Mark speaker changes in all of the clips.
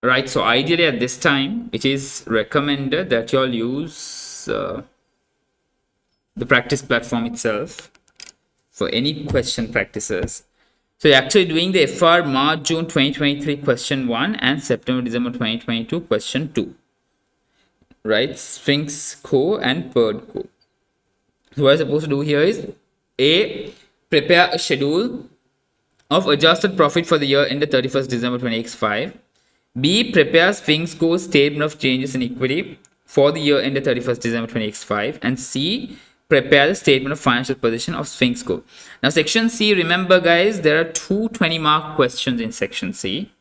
Speaker 1: right? So ideally at this time, it is recommended that you all use the practice platform itself for any question practices. So you're actually doing the FR March June 2023 question 1 and September December 2022 question 2, right? Sphinx Co and Bird Co. So what I'm supposed to do here is A, prepare a schedule of adjusted profit for the year ended 31st December 2025. B, prepare Sphinx Co's statement of changes in equity for the year ended 31st December 2025. And C, prepare the statement of financial position of Sphinx Co. Now, section C, remember guys, there are two 20-mark questions in section C.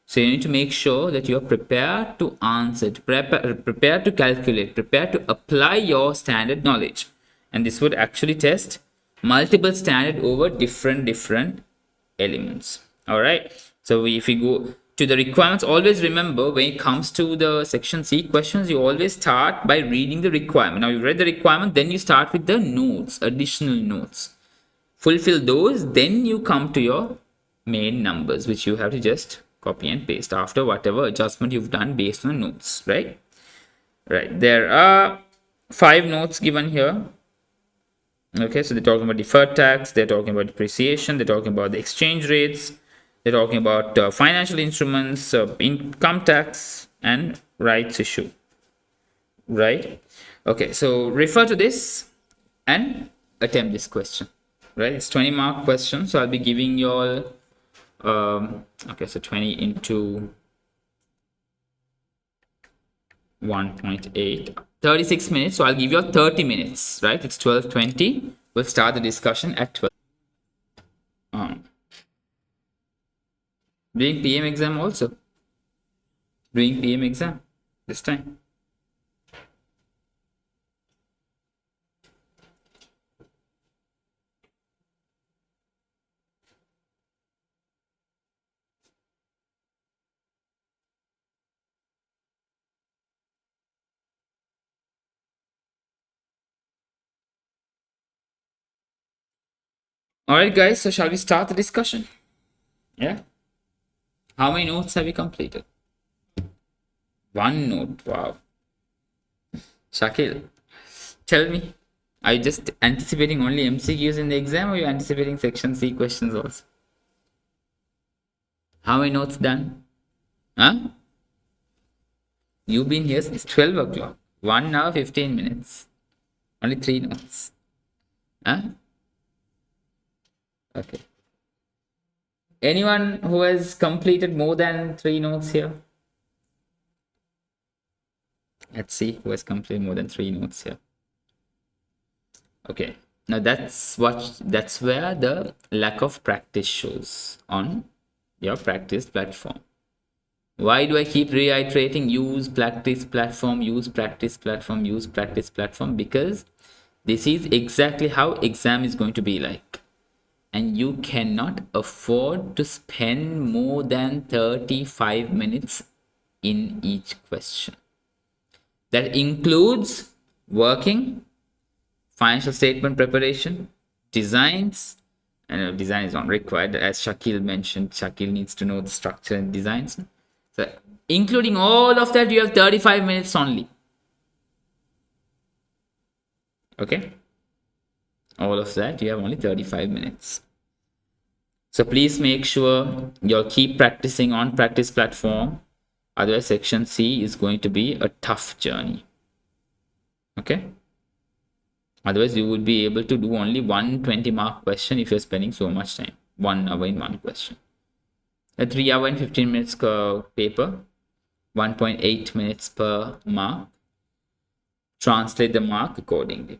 Speaker 1: So you need to make sure that you are prepared to answer, prepared to calculate, prepared to apply your standard knowledge. And this would actually test multiple standard over different elements. All right. So if we go to the requirements, always remember when it comes to the section C questions, you always start by reading the requirement. Now you read the requirement, then you start with the notes, additional notes. Fulfill those, then you come to your main numbers, which you have to just copy and paste after whatever adjustment you've done based on notes, right? Right. There are 5 notes given here. Okay, so they're talking about deferred tax, they're talking about depreciation, they're talking about the exchange rates, they're talking about financial instruments, income tax, and rights issue. Right? Okay, so refer to this and attempt this question. Right? It's 20-mark question, so I'll be giving you all. Okay, so 20 into 1.8, 36 minutes. So I'll give you 30 minutes, right? It's 12:20. We'll start the discussion at 12. Doing PM exam also. Doing PM exam this time. All right, guys. So shall we start the discussion? Yeah. How many notes have you completed? 1 note. Wow. Shakil, tell me, are you just anticipating only MCQs in the exam, or are you anticipating section C questions also? How many notes done? Huh? You've been here since 12 o'clock. 1 hour, 15 minutes. Only 3 notes. Huh? Okay. Anyone who has completed more than 3 notes here? Let's see who has completed more than 3 notes here. Okay. Now that's where the lack of practice shows on your practice platform. Why do I keep reiterating use practice platform, use practice platform, use practice platform? Because this is exactly how exam is going to be like. And you cannot afford to spend more than 35 minutes in each question. That includes working, financial statement preparation, designs, and design is not required. As Shakil mentioned, Shakil needs to know the structure and designs. So including all of that, you have 35 minutes only. Okay? All of that, you have only 35 minutes. So please make sure you'll keep practicing on practice platform. Otherwise, section C is going to be a tough journey. Okay? Otherwise, you would be able to do only 120-mark question if you're spending so much time. 1 hour in one question. A 3 hour and 15 minutes paper. 1.8 minutes per mark. Translate the mark accordingly.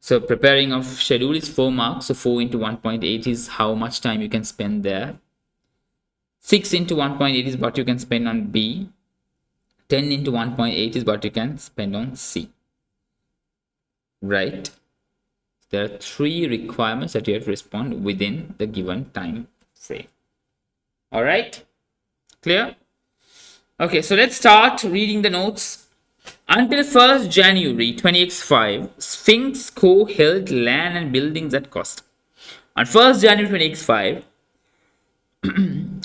Speaker 1: So preparing of schedule is 4 marks. So 4 into 1.8 is how much time you can spend there. 6 into 1.8 is what you can spend on B. 10 into 1.8 is what you can spend on C. Right? There are 3 requirements that you have to respond within the given time frame. All right? Clear? Okay, so let's start reading the notes. Until 1st January 20x5, Sphinx Co. held land and buildings at cost. On 1st January 20x5,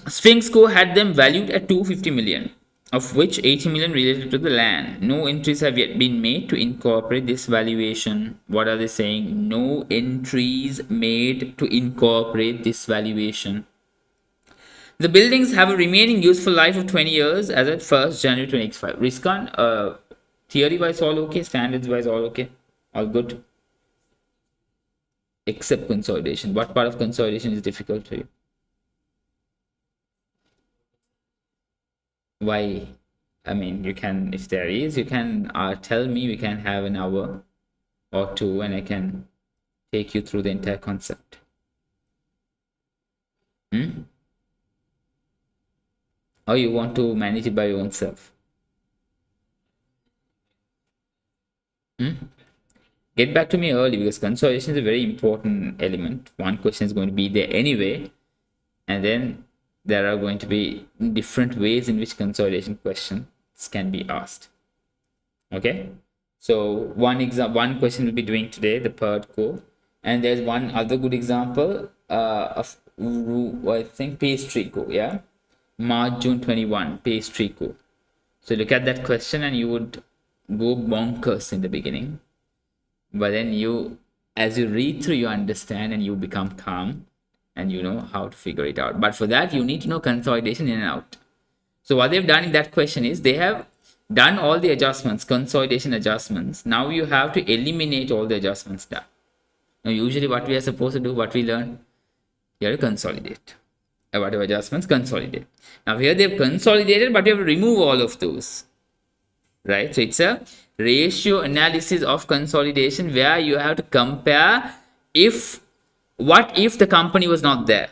Speaker 1: Sphinx Co. had them valued at 250 million. of which 80 million related to the land. No entries have yet been made to incorporate this valuation. What are they saying? No entries made to incorporate this valuation. The buildings have a remaining useful life of 20 years as at 1st January 2025. Riskan, theory wise all okay, standards wise all okay, all good. Except consolidation. What part of consolidation is difficult for you? Why? I mean, you can, if there is, you can tell me. We can have an hour or two and I can take you through the entire concept. Or you want to manage it by your own self? Get back to me early, because consolidation is a very important element. One question is going to be there anyway, and then there are going to be different ways in which consolidation questions can be asked. Okay, so one question we'll be doing today, the PERD core, and there's one other good example of I think pastry core. Yeah, March June 21 pastry core. So look at that question and you would go bonkers in the beginning, but then as you read through, you understand and you become calm and you know how to figure it out. But for that, you need to know consolidation in and out. So what they've done in that question is they have done all the adjustments, consolidation adjustments. Now you have to eliminate all the adjustments done. Now usually what we are supposed to do, what we learn, you have to consolidate. Whatever adjustments, consolidate. Now here they've consolidated, but you have to remove all of those. Right? So it's a ratio analysis of consolidation where you have to compare what if the company was not there,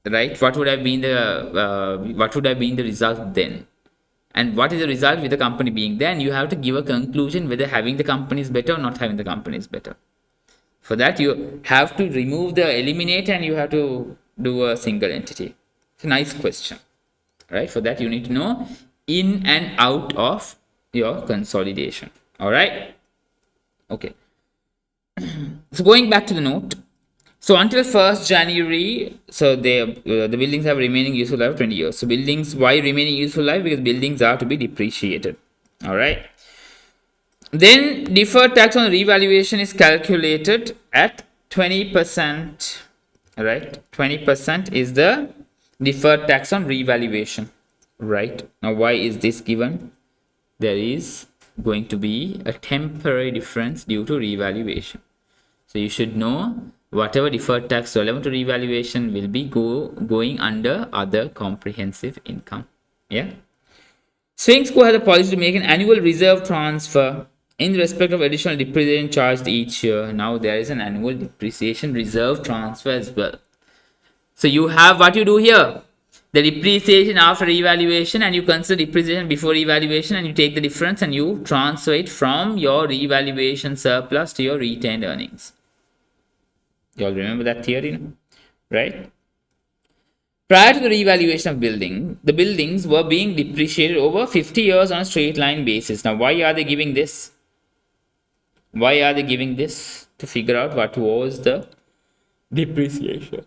Speaker 1: right? What would have been the result then, and what is the result with the company being there? And you have to give a conclusion whether having the company is better or not having the company is better. For that, you have to eliminate, and you have to do a single entity. It's a nice question, right? For that, you need to know in and out of your consolidation. All right. Okay. So going back to the note. So until 1st January, so the buildings have remaining useful life of 20 years. So buildings, why remaining useful life? Because buildings are to be depreciated. All right. Then deferred tax on revaluation is calculated at 20%. All right. 20% is the deferred tax on revaluation. Right. Now, why is this given? There is going to be a temporary difference due to revaluation. So you should know whatever deferred tax relevant to revaluation will be going under other comprehensive income. Yeah. Swings Co has a policy to make an annual reserve transfer in respect of additional depreciation charged each year. Now there is an annual depreciation reserve transfer as well. So you have what you do here. The depreciation after revaluation, and you consider depreciation before revaluation, and you take the difference and you transfer it from your revaluation surplus to your retained earnings. You all remember that theory, no? Right? Prior to the revaluation of the buildings were being depreciated over 50 years on a straight line basis. Now, why are they giving this? Why are they giving this? To figure out what was the depreciation.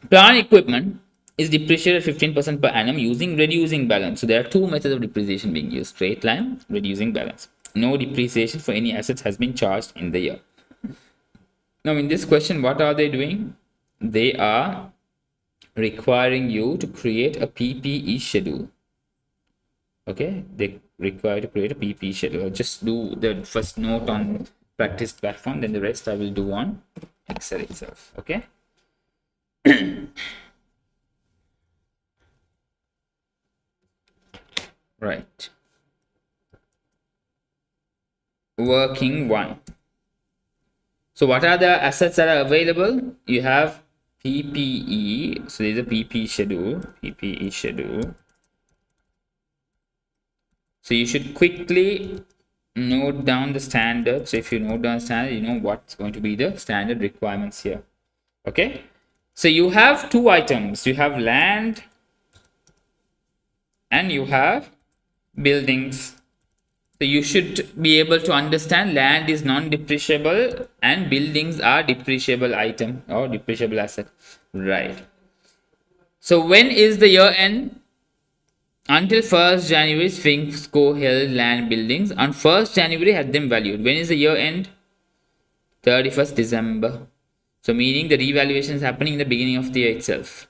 Speaker 1: Plant equipment is depreciated 15% per annum using reducing balance. So there are two methods of depreciation being used: straight line, reducing balance. No depreciation for any assets has been charged in the year. Now in this question, what are they doing? They are requiring you to create a PPE schedule. Okay, they require to create a PPE schedule. I'll just do the first note on practice platform, then the rest I will do on Excel itself. Okay. Right. Working one. So what are the assets that are available? You have PPE. So there's a PPE schedule. PPE schedule. So you should quickly note down the standard. So if you note down the standard, you know what's going to be the standard requirements here. Okay. So you have two items. You have land and you have buildings. So you should be able to understand land is non-depreciable and buildings are depreciable item or depreciable asset. Right. So when is the year end? Until 1st January, Sphinxco held land buildings. On 1st January, had them valued. When is the year end? 31st December. So meaning the revaluation is happening in the beginning of the year itself.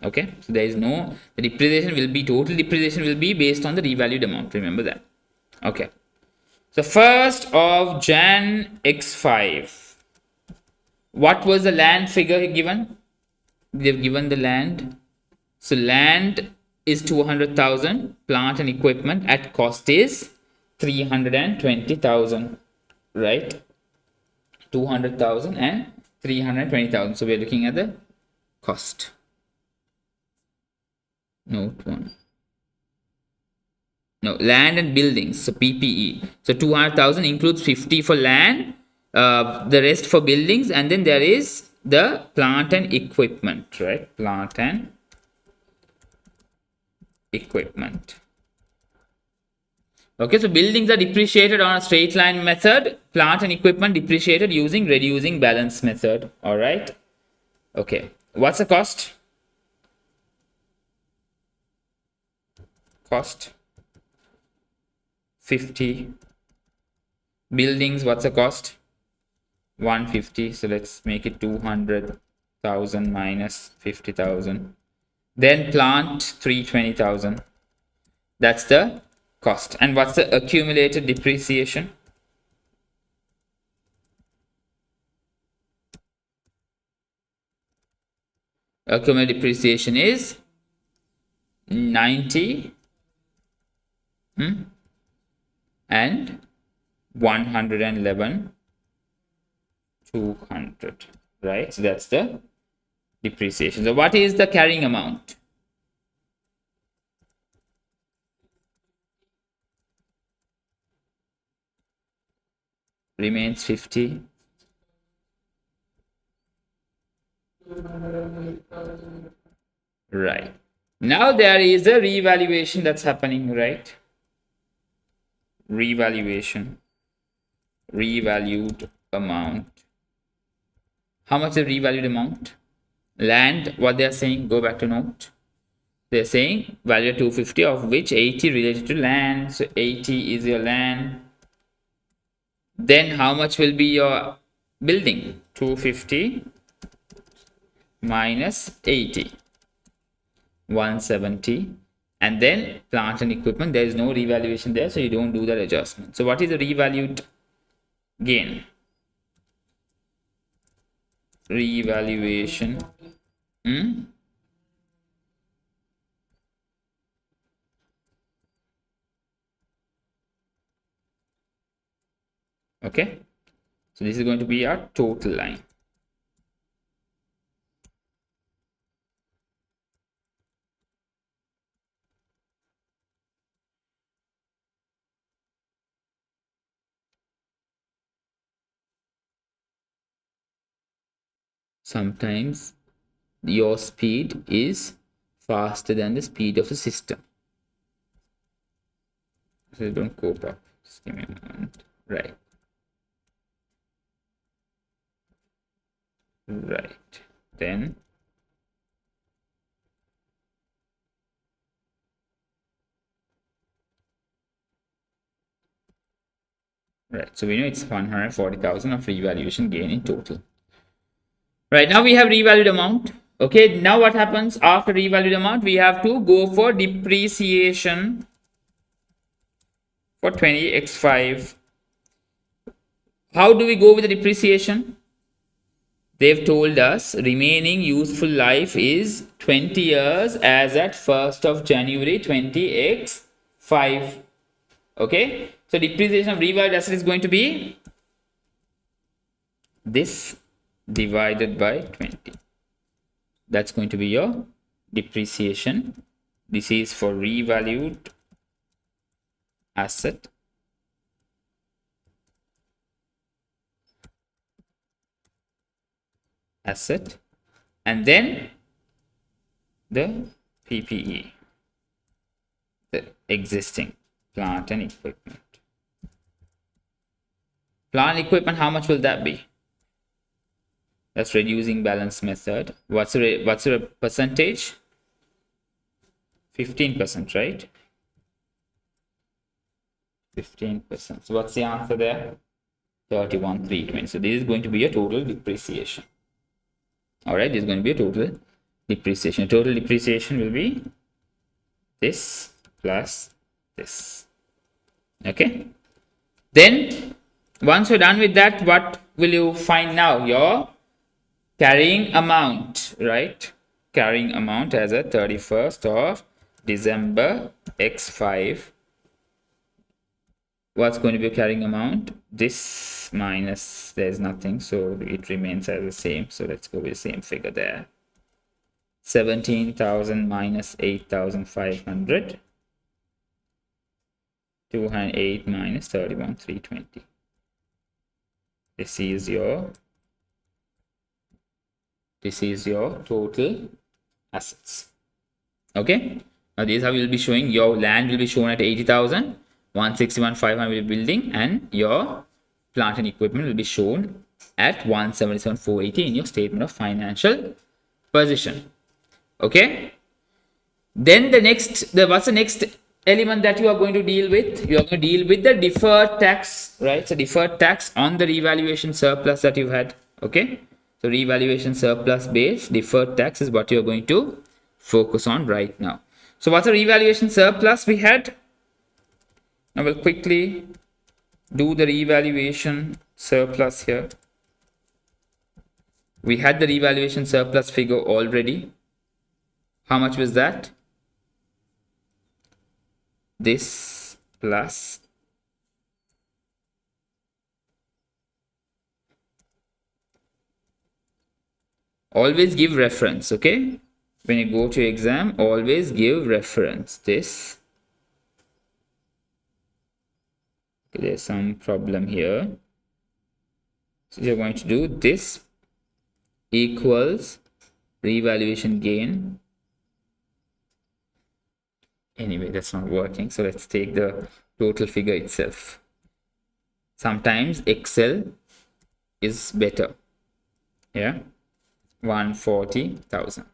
Speaker 1: Okay, so there is no, the depreciation will be, total depreciation will be based on the revalued amount. Remember that. Okay. So 1st of Jan X5. What was the land figure given? They've given the land. So land is 200,000. Plant and equipment at cost is 320,000. Right? 200,000 and 320,000. So we're looking at the cost. Note 1. No, land and buildings. So PPE. So 200,000 includes 50 for land, the rest for buildings, and then there is the plant and equipment, right? Plant and equipment. Okay, so buildings are depreciated on a straight line method. Plant and equipment depreciated using reducing balance method. All right. Okay. What's the cost? Cost 50. Buildings, what's the cost? 150. So let's make it 200,000 minus 50,000. Then plant 320,000. That's the cost. And what's the accumulated depreciation? Accumulated depreciation is 90 and 111 200, right? So that's the depreciation. So what is the carrying amount? Remains 50. Right. Now there is a revaluation that's happening, right? Revaluation. Revalued amount. How much is the revalued amount? Land, what they are saying, go back to note. They're saying value 250, of which 80 related to land. So 80 is your land. Then how much will be your building? 250 minus 80. 170. And then plant and equipment, there is no revaluation there, so you don't do that adjustment. So what is the revalued gain? Revaluation. Okay, so this is going to be our total line. Sometimes your speed is faster than the speed of the system. So don't cope up. Just give me a moment. Right. Right. Then right. So we know it's 140,000 of revaluation gain in total. Right, now we have revalued amount. Okay, now what happens after revalued amount? We have to go for depreciation for 20x5. How do we go with the depreciation? They've told us remaining useful life is 20 years as at 1st of January 20x5. Okay, so depreciation of revalued asset is going to be this divided by 20. That's going to be your depreciation. This is for revalued asset. And then the PPE, the existing plant and equipment. Plant equipment, how much will that be? That's reducing balance method. What's the percentage? 15%, right? 15%. So what's the answer there? 31,320. So this is going to be a total depreciation. All right, this is going to be a total depreciation. Total depreciation will be this plus this. Okay. Then once you're done with that, what will you find now? Your carrying amount, right? Carrying amount as a 31st of December x5. What's going to be a carrying amount? This minus, there's nothing, so it remains as the same. So let's go with the same figure there. 17,000 minus 8,500. 208 minus 31,320. This is your total assets. Okay. Now this is how we will be showing. Your land will be shown at 80,000. 161,500 will be building, and your plant and equipment will be shown at 177,480 in your statement of financial position. Okay. Then what's the next element that you are going to deal with? You are going to deal with the deferred tax, right? So deferred tax on the revaluation surplus that you had. Okay. So revaluation surplus base deferred tax is what you are going to focus on right now. So what's the revaluation surplus we had? Now we'll quickly do the revaluation surplus here. We had the revaluation surplus figure already. How much was that? This plus always give reference. Okay, when you go to exam, always give reference. This. Okay, there's some problem here. So you're going to do this equals revaluation gain. Anyway, that's not working. So let's take the total figure itself. Sometimes Excel is better. Yeah, 140,000.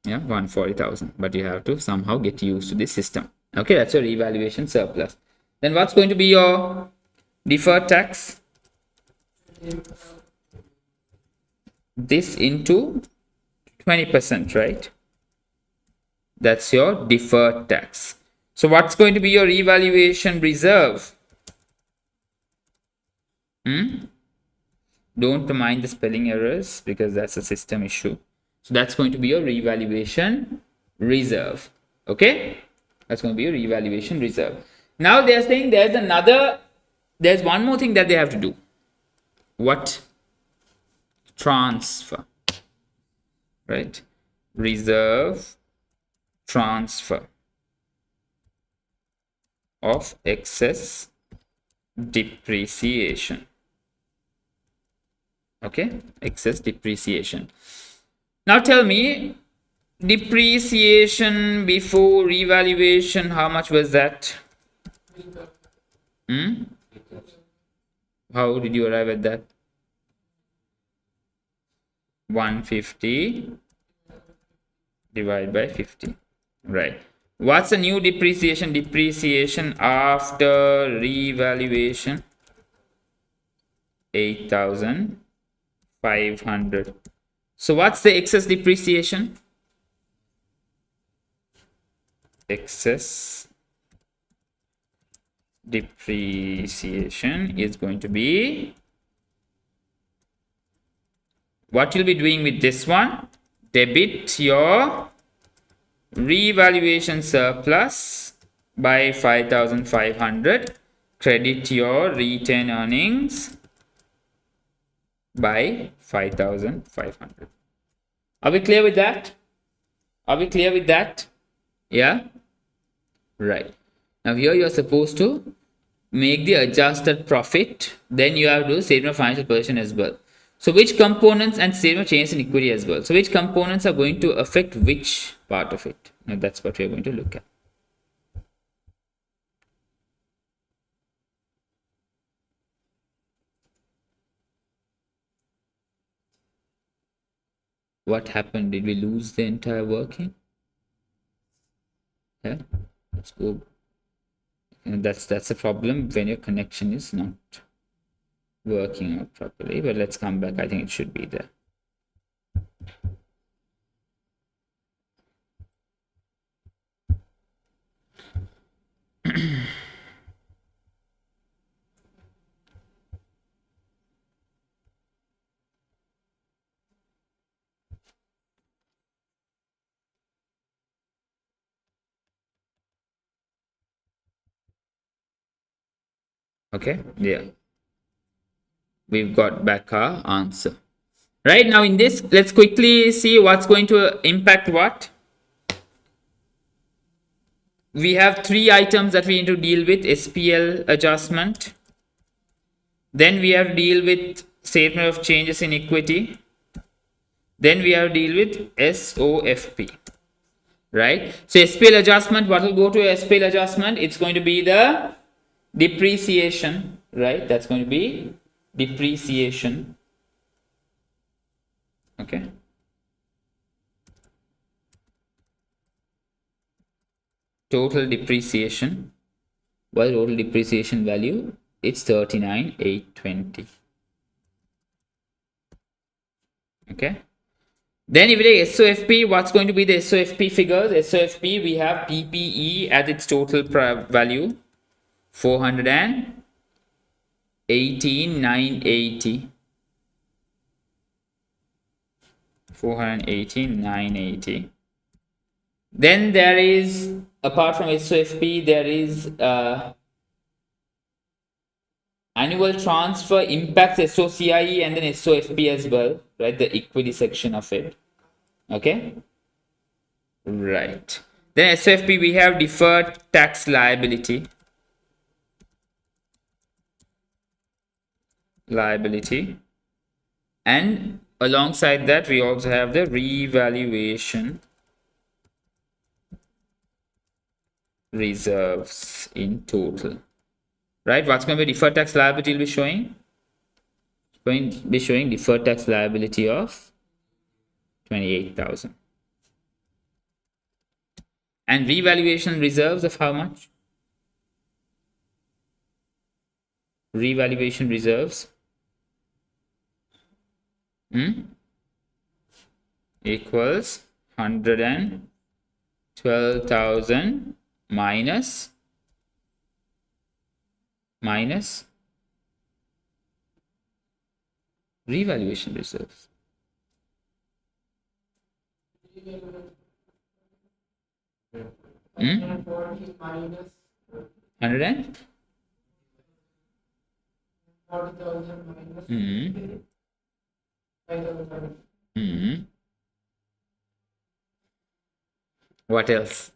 Speaker 1: Yeah, 140,000. But you have to somehow get used to this system. Okay, that's your revaluation surplus. Then what's going to be your deferred tax? This into 20%, right? That's your deferred tax. So what's going to be your revaluation reserve? Don't mind the spelling errors because that's a system issue. So that's going to be your revaluation reserve. Okay, that's going to be your revaluation reserve. Now they're saying there's one more thing that they have to do. What? Transfer, right? Reserve transfer of excess depreciation. Okay, excess depreciation. Now tell me, depreciation before revaluation, how much was that? How did you arrive at that? 150 divided by 50. Right. What's the new depreciation? Depreciation after revaluation? 8,500. So what's the excess depreciation? Excess depreciation is going to be, what you'll be doing with this one, debit your revaluation surplus by 5,500, credit your retained earnings by 5,500. Are we clear with that? Are we clear with that? Yeah, right. Now here you are supposed to make the adjusted profit, then you have to do statement of financial position as well. So which components and statement of change in equity as well. So which components are going to affect which part of it? Now that's what we are going to look at. What happened? Did we lose the entire working? Yeah, let's go. And that's a problem when your connection is not working out properly. But let's come back. I think it should be there. Okay, yeah, we've got back our answer. Right now in this, let's quickly see what's going to impact what. We have three items that we need to deal with: SPL adjustment. Then we have to deal with statement of changes in equity. Then we have to deal with SOFP. Right? So SPL adjustment, what will go to SPL adjustment? It's going to be the depreciation, right? That's going to be depreciation. Okay. Total depreciation. Well, total depreciation value, it's 39,820. Okay. Then if we take SOFP, what's going to be the SOFP figures? SOFP, we have PPE as its total value, 418,980. 418,980. Then there is, apart from SOFP, there is annual transfer impacts SOCIE and then SOFP as well, right? The equity section of it. Okay. Right. Then SOFP, we have deferred tax liability. And alongside that, we also have the revaluation reserves in total. Right? What's going to be deferred tax liability will be showing? It's going to be showing deferred tax liability of 28,000. And revaluation reserves of how much? Revaluation reserves equals 112,000 minus revaluation reserves. Hmm? 100 and? What else?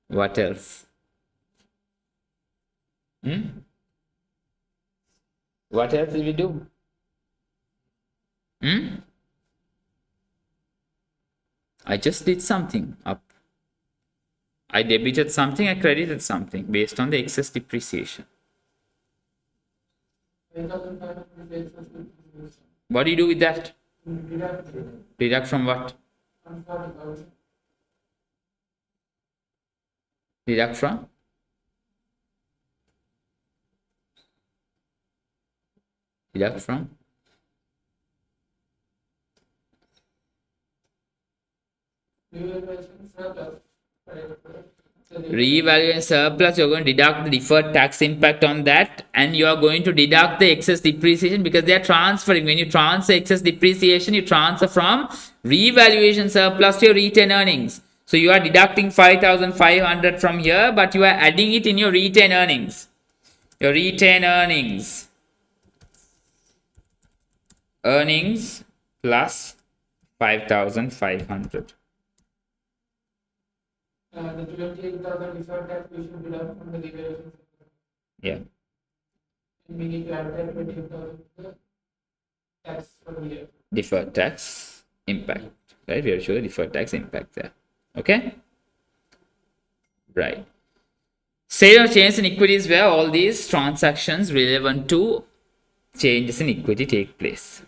Speaker 1: What else? What else will we do? I just did something up. I debited something, I credited something based on the excess depreciation. What do you do with that? Deduct from what? Deduct from? Deduct from? Revaluation surplus, you're going to deduct the deferred tax impact on that, and you are going to deduct the excess depreciation because they are transferring. When you transfer excess depreciation, you transfer from revaluation surplus to your retained earnings. So you are deducting 5,500 from here, but you are adding it in your retained earnings. Your retained earnings plus 5,500.
Speaker 2: The 28,000 deferred tax we should deduct from the revaluation.
Speaker 1: Yeah.
Speaker 2: And we need to add that 28,000 tax for the year.
Speaker 1: Deferred tax impact, right? We have to show the deferred tax impact there. Okay. Right. Sale or change in equities where all these transactions relevant to changes in equity take place.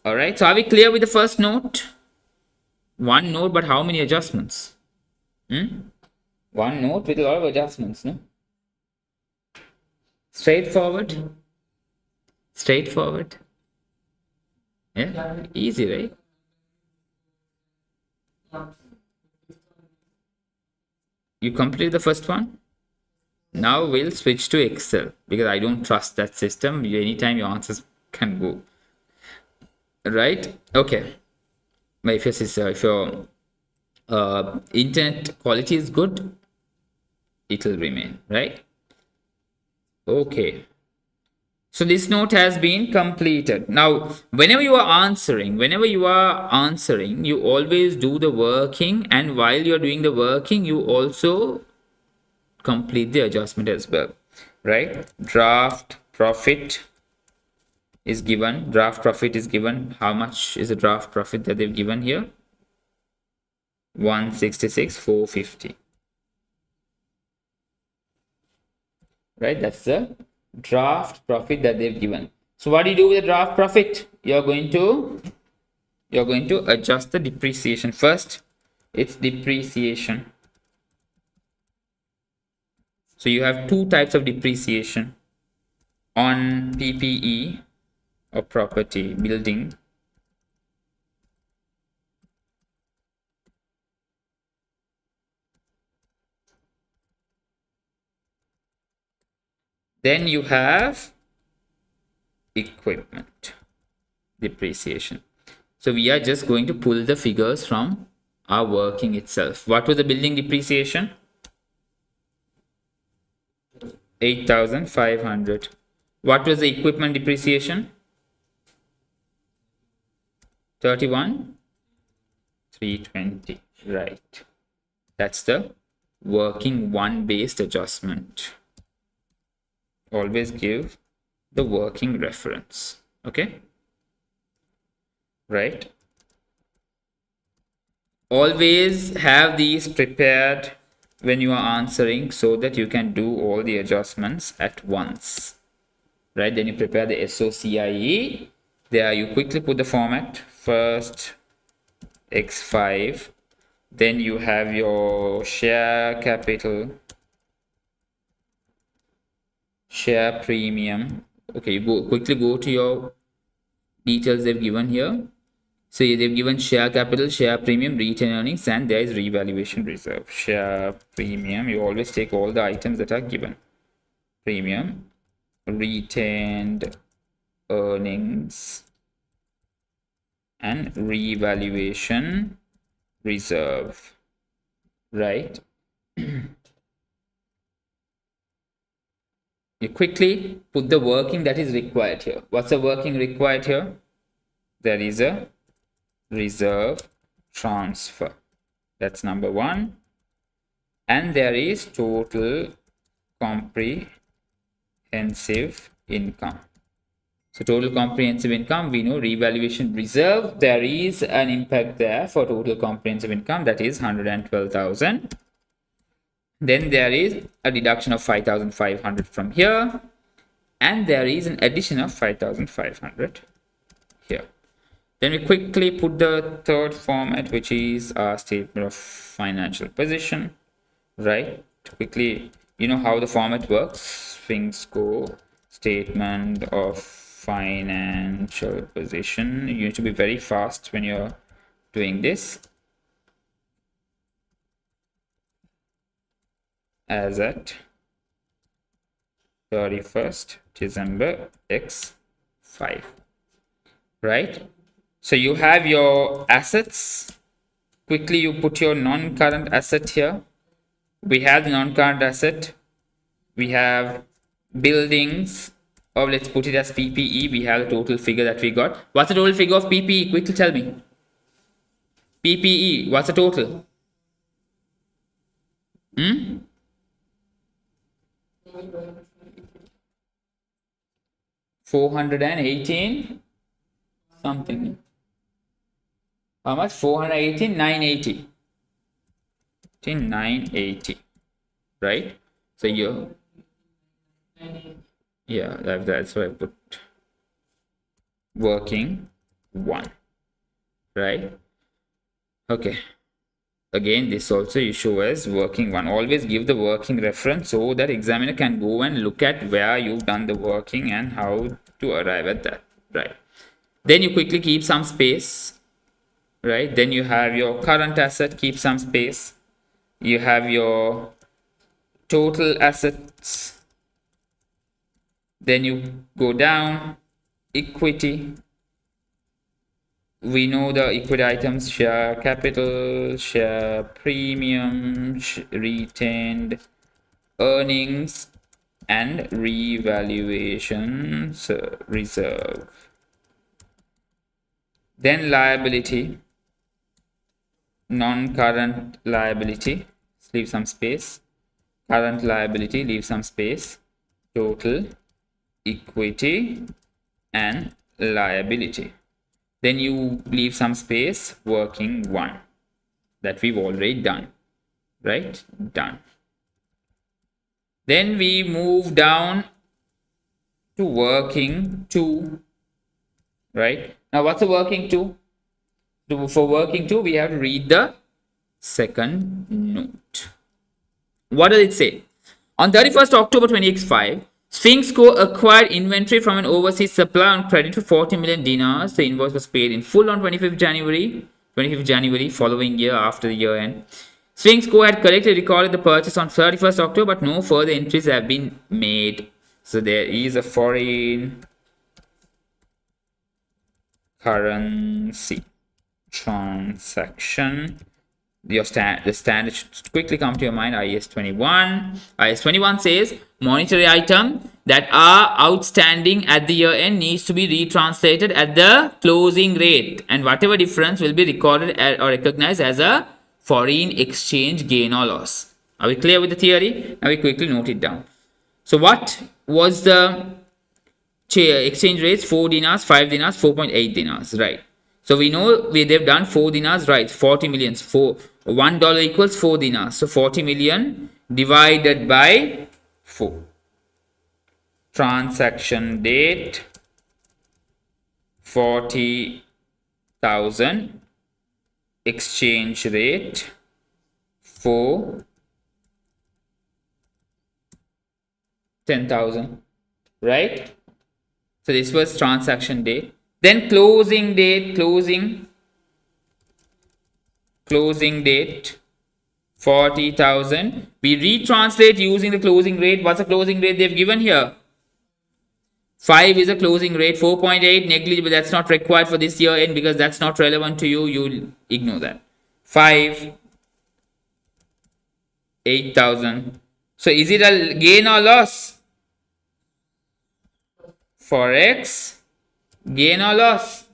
Speaker 1: All right, so are we clear with the first note? One note, but how many adjustments? One note with a lot of adjustments, no? Straightforward. Straightforward. Yeah, easy, right? You completed the first one? Now we'll switch to Excel because I don't trust that system. Anytime your answers can go. Right? Okay. But if your internet quality is good, it will remain, right? Okay. So this note has been completed. Now, whenever you are answering, you always do the working, and while you're doing the working, you also complete the adjustment as well, right? Draft profit is given. How much is the draft profit that they've given here? 166,450. Right? That's the draft profit that they've given. So what do you do with the draft profit? You're going to adjust the depreciation first. It's depreciation. So you have two types of depreciation on PPE or property building. Then you have equipment depreciation. So we are just going to pull the figures from our working itself. What was the building depreciation? 8,500. What was the equipment depreciation? 31,320. Right. That's the working one based adjustment. Always give the working reference. Okay. Right. Always have these prepared when you are answering so that you can do all the adjustments at once. Right. Then you prepare the SOCIE. There you quickly put the format. First X5. Then you have your share capital, share premium. Okay, you quickly go to your details they've given here. So they've given share capital, share premium, retained earnings, and there is revaluation reserve. Share premium, you always take all the items that are given. Premium, retained earnings, and revaluation reserve. Right? You quickly put the working that is required here. What's the working required here? There is a reserve transfer. That's number one. And there is total comprehensive income. So total comprehensive income, we know revaluation reserve, there is an impact there for total comprehensive income, that is 112,000. Then there is a deduction of 5,500 from here, and there is an addition of 5,500 here. Then we quickly put the third format, which is our statement of financial position, right? Quickly, you know how the format works. Things go statement of financial position. You need to be very fast when you're doing this. As at 31st December X5, right? So you have your assets. Quickly you put your non-current asset here. We have the non-current asset. We have buildings, or let's put it as PPE. We have the total figure that we got. What's the total figure of PPE? Quickly tell me. PPE, what's the total? 418 something. How much? 418, 980. 980, right? So you, yeah, that's why I put working 1, right? Okay. Again, this also you show as working 1. Always give the working reference so that examiner can go and look at where you've done the working and how to arrive at that, right? Then you quickly keep some space, right? Then you have your current asset, keep some space. You have your total assets. Then you go down, equity. We know the equity items: share capital, share premium, retained earnings, and revaluation reserve. Then liability, non-current liability, leave some space. Current liability, leave some space. Total, equity, and liability. Then you leave some space, working 1, that we've already done, right? Done. Then we move down to working 2, right? Now what's a working 2? For working 2, we have to read the second note. What does it say? On 31st October 20x5, Sphinx Co. acquired inventory from an overseas supplier on credit for 40 million dinars. The invoice was paid in full on 25th January, following year after the year end. Sphinx Co. had correctly recorded the purchase on 31st October, but no further entries have been made. So there is a foreign currency transaction. The standard should quickly come to your mind. IS 21. IS 21 says monetary item that are outstanding at the year end needs to be retranslated at the closing rate, and whatever difference will be recorded or recognized as a foreign exchange gain or loss. Are we clear with the theory? Now we quickly note it down. So what was the exchange rates? 4 dinars, 5 dinars, 4.8 dinars, right? So we know they've done 4 dinars, right? 40 millions. $1 equals 4 dinars. So 40 million divided by 4. Transaction date 40,000. Exchange rate 4. 10,000, right? So this was transaction date. Then closing date, closing date 40,000. We retranslate using the closing rate. What's the closing rate they've given here? 5 is a closing rate. 4.8 negligible. That's not required for this year end because that's not relevant to you. You'll ignore that. 5, 8,000. So is it a gain or loss? Forex gain or loss?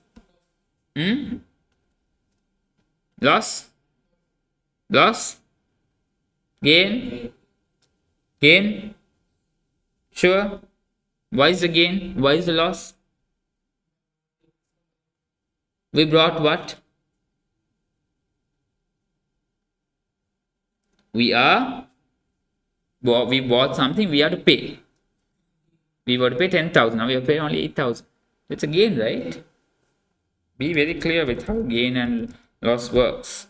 Speaker 1: Loss? Loss? Gain? Gain? Sure. Why is the gain? Why is the loss? We brought what? We bought something, we have to pay. We were to pay 10,000, now we have paid only 8,000. It's a gain, right? Be very clear with how gain and loss works.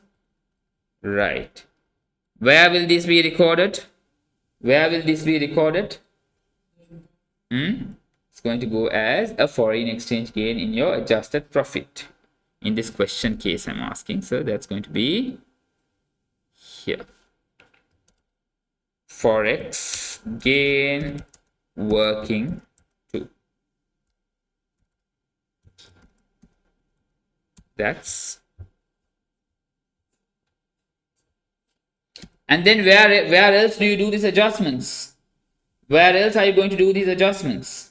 Speaker 1: Right. Where will this be recorded? Where will this be recorded? It's going to go as a foreign exchange gain in your adjusted profit. In this question case I'm asking, so that's going to be here. Forex gain working 2. That's, and then where else do you do these adjustments? Where else are you going to do these adjustments?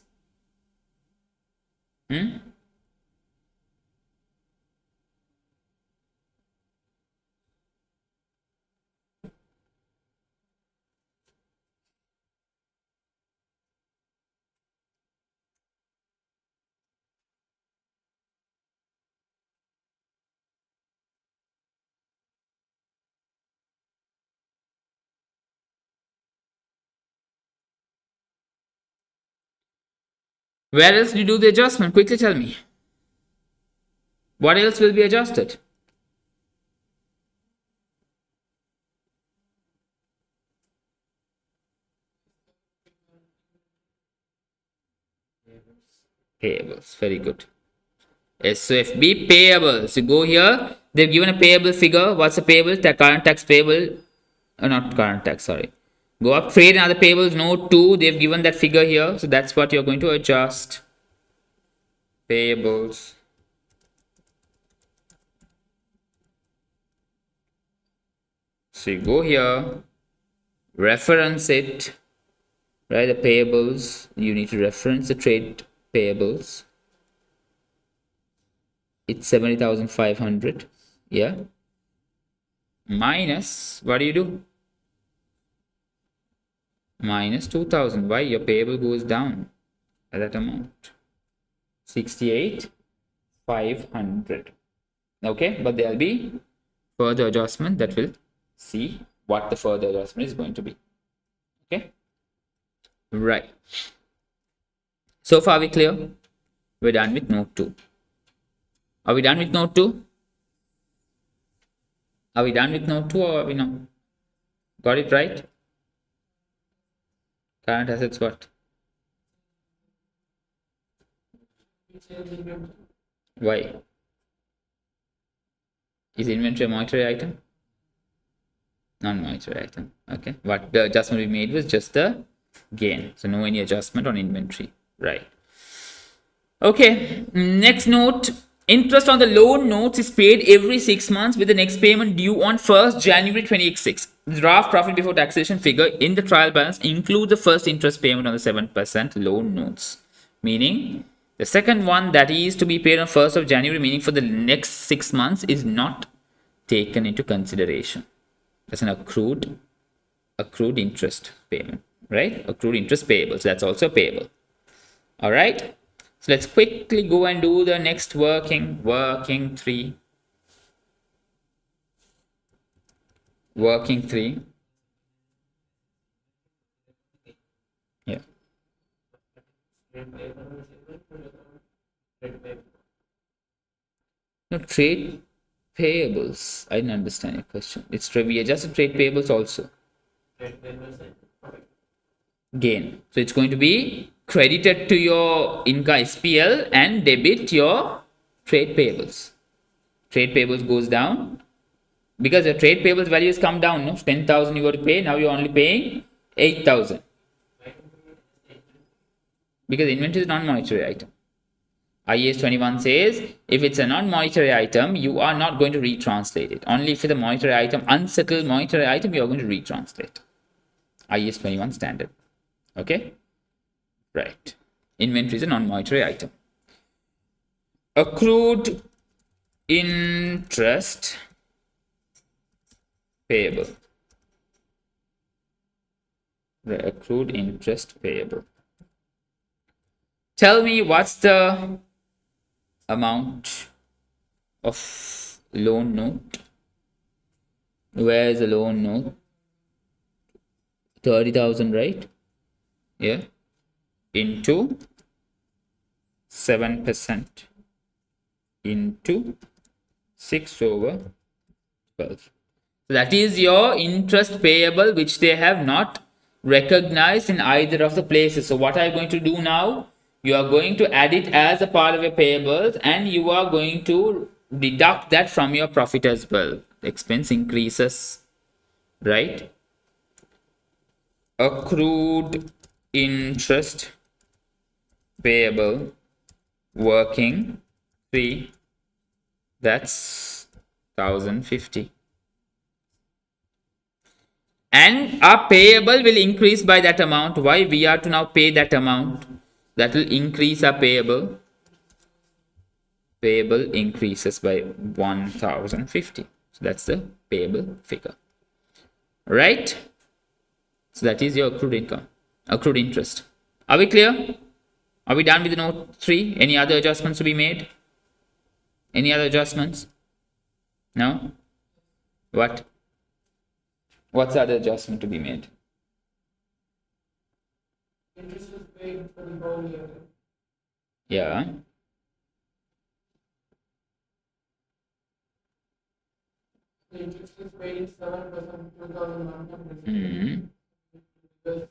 Speaker 1: Where else do you do the adjustment? Quickly tell me. What else will be adjusted? Payables. Very good. SOFB payables. You go here. They've given a payable figure. What's the payable? Current tax payable. Not current tax. Sorry. Go up. Trade and other payables. Note 2. They've given that figure here. So that's what you're going to adjust. Payables. So you go here. Reference it. Right. The payables. You need to reference the trade payables. It's 70,500. Yeah. Minus, what do? Minus 2,000. Why? Your payable goes down at that amount. 68,500. Okay, but there'll be further adjustment that will see what the further adjustment is going to be. Okay. Right. So far we clear? We're done with note 2. Are we done with note 2? Are we done with note 2 or are we not? Got it right? Current assets what? Why? Is inventory a monetary item? Non-monetary item. Okay. What the adjustment we made was just the gain. So no any adjustment on inventory. Right. Okay. Next note. Interest on the loan notes is paid every 6 months with the next payment due on 1st January 2026. The draft profit before taxation figure in the trial balance includes the first interest payment on the 7% loan notes. Meaning, the second one that is to be paid on 1st of January, meaning for the next 6 months, is not taken into consideration. That's an accrued interest payment, right? Accrued interest payable. So that's also payable. All right. So let's quickly go and do the next working 3. Working 3. Yeah. No, trade payables. I didn't understand your question. It's we adjusted trade payables also. Gain. So it's going to be credited to your income SPL and debit your trade payables. Trade payables goes down because the trade payables values come down. No, 10,000 you got to pay. Now you're only paying 8,000 because inventory is non-monetary item. IAS 21 says if it's a non-monetary item, you are not going to retranslate it. Only if it's a monetary item, unsettled monetary item, you are going to retranslate. IAS 21 standard. Okay. Right. Inventory is a non-monetary item. Accrued interest payable. Right. Accrued interest payable. Tell me what's the amount of loan note. Where is the loan note? 30,000, right? Yeah. Into 7% into 6/12. So that is your interest payable, which they have not recognized in either of the places. So what are you going to do now? You are going to add it as a part of your payables and you are going to deduct that from your profit as well. The expense increases, right? Accrued interest payable working 3, that's 1,050, and our payable will increase by that amount. Why? We are to now pay that amount. That will increase our payable increases by 1,050. So that's the payable figure, right? So that is your accrued income, accrued interest. Are we clear? Are we done with the note 3? Any other adjustments to be made? Any other adjustments? No? What? What's the other adjustment to be made?
Speaker 2: Interest was paid for the whole year.
Speaker 1: Yeah.
Speaker 2: The interest is paid 7%, 2,100.
Speaker 1: Mm.
Speaker 2: Because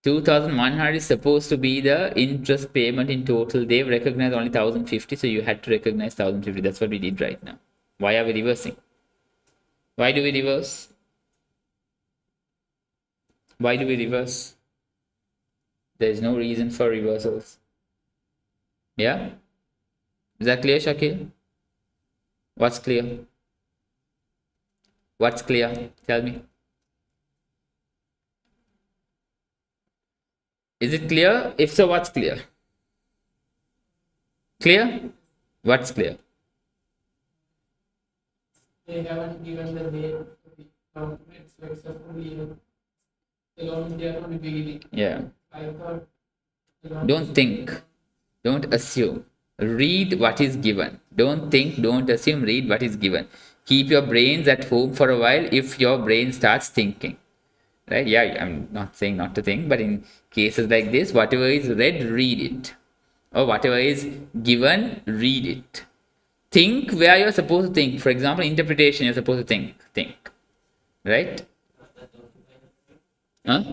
Speaker 1: 2,100 is supposed to be the interest payment in total. They've recognized only 1,050, so you had to recognize 1,050. That's what we did right now. Why are we reversing? Why do we reverse? Why do we reverse? There is no reason for reversals. Yeah? Is that clear, Shakil? What's clear? What's clear? Tell me. Is it clear? If so, what's clear? Clear? What's clear?
Speaker 2: they haven't given the date of it's successfully the loan is there from the beginning.
Speaker 1: Yeah.
Speaker 2: I thought the loan
Speaker 1: Don't think. Don't assume. Read what is given. Don't think, don't assume, read what is given. Keep your brains at home for a while if your brain starts thinking. Right? Yeah, I'm not saying not to think, but in cases like this, whatever is read, read it. Or whatever is given, read it. Think where you're supposed to think. For example, interpretation, you're supposed to think. Right? Huh?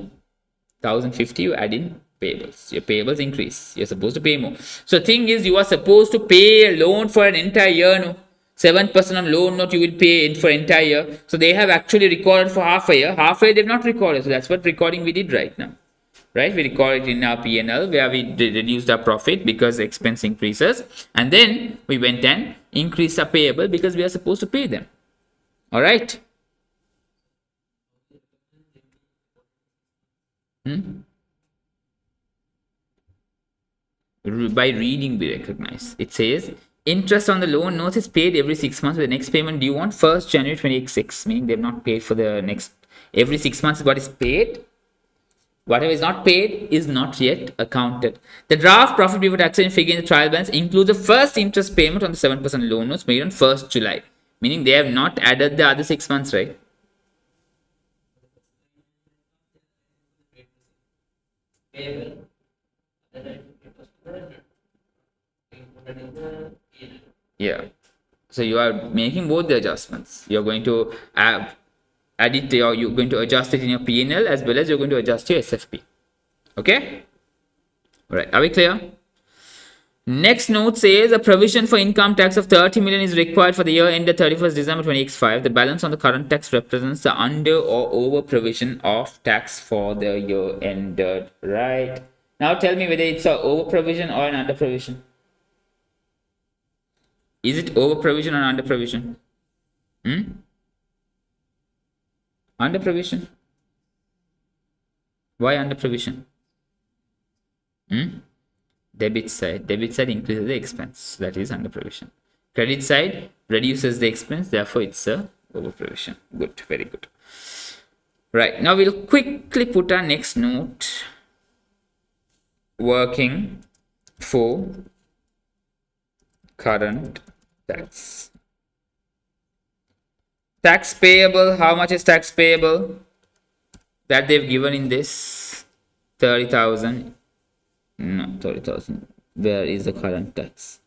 Speaker 1: 1,050, you add in payables. Your payables increase. You're supposed to pay more. So thing is, you are supposed to pay a loan for an entire year. No, 7% on loan note you will pay in for entire year. So they have actually recorded for half a year. Half a year they've not recorded. So that's what recording we did right now. Right? We recorded in our P&L where we reduced our profit because expense increases. And then we went and increased our payable because we are supposed to pay them. All right. By reading we recognize. It says interest on the loan notes is paid every 6 months with the next payment due on 1st January 2026, meaning they've not paid for the next every 6 months is what is paid. Whatever is not paid is not yet accounted. The draft profit before taxation figure in the trial balance includes the first interest payment on the 7% loan notes made on 1st July, meaning they have not added the other 6 months, right? Yeah. So you are making both the adjustments. You're going to add it, or you're going to adjust it in your P&L as well as you're going to adjust your SFP. Okay? All right. Are we clear? Next note says a provision for income tax of 30 million is required for the year ended 31st December 2025. The balance on the current tax represents the under or over provision of tax for the year ended. Right. Now tell me whether it's an over provision or an under provision. Is it over provision or under provision? Under provision. Why under provision? Debit side increases the expense, that is under provision. Credit side reduces the expense, therefore it's a over provision. Good, very good. Right, now we'll quickly put our next note. Working for current tax. Tax payable, how much is tax payable? That they've given in this 30,000. No, 30,000. Where is the current tax?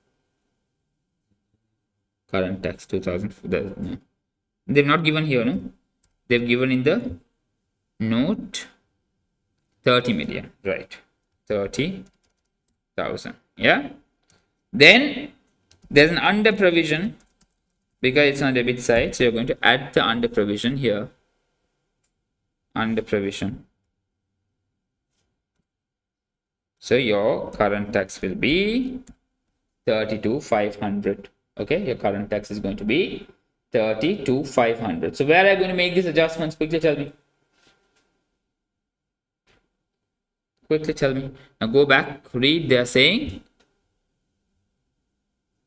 Speaker 1: Current tax 2,000. No. They've not given here, no? They've given in the note 30 million, right? 30,000. Yeah. Then there's an under provision because it's on the debit side, so you're going to add the under provision here. Under provision. So your current tax will be 32,500. Okay, your current tax is going to be 32,500. So where are you going to make these adjustments? Quickly tell me. Quickly tell me. Now go back, read. They are saying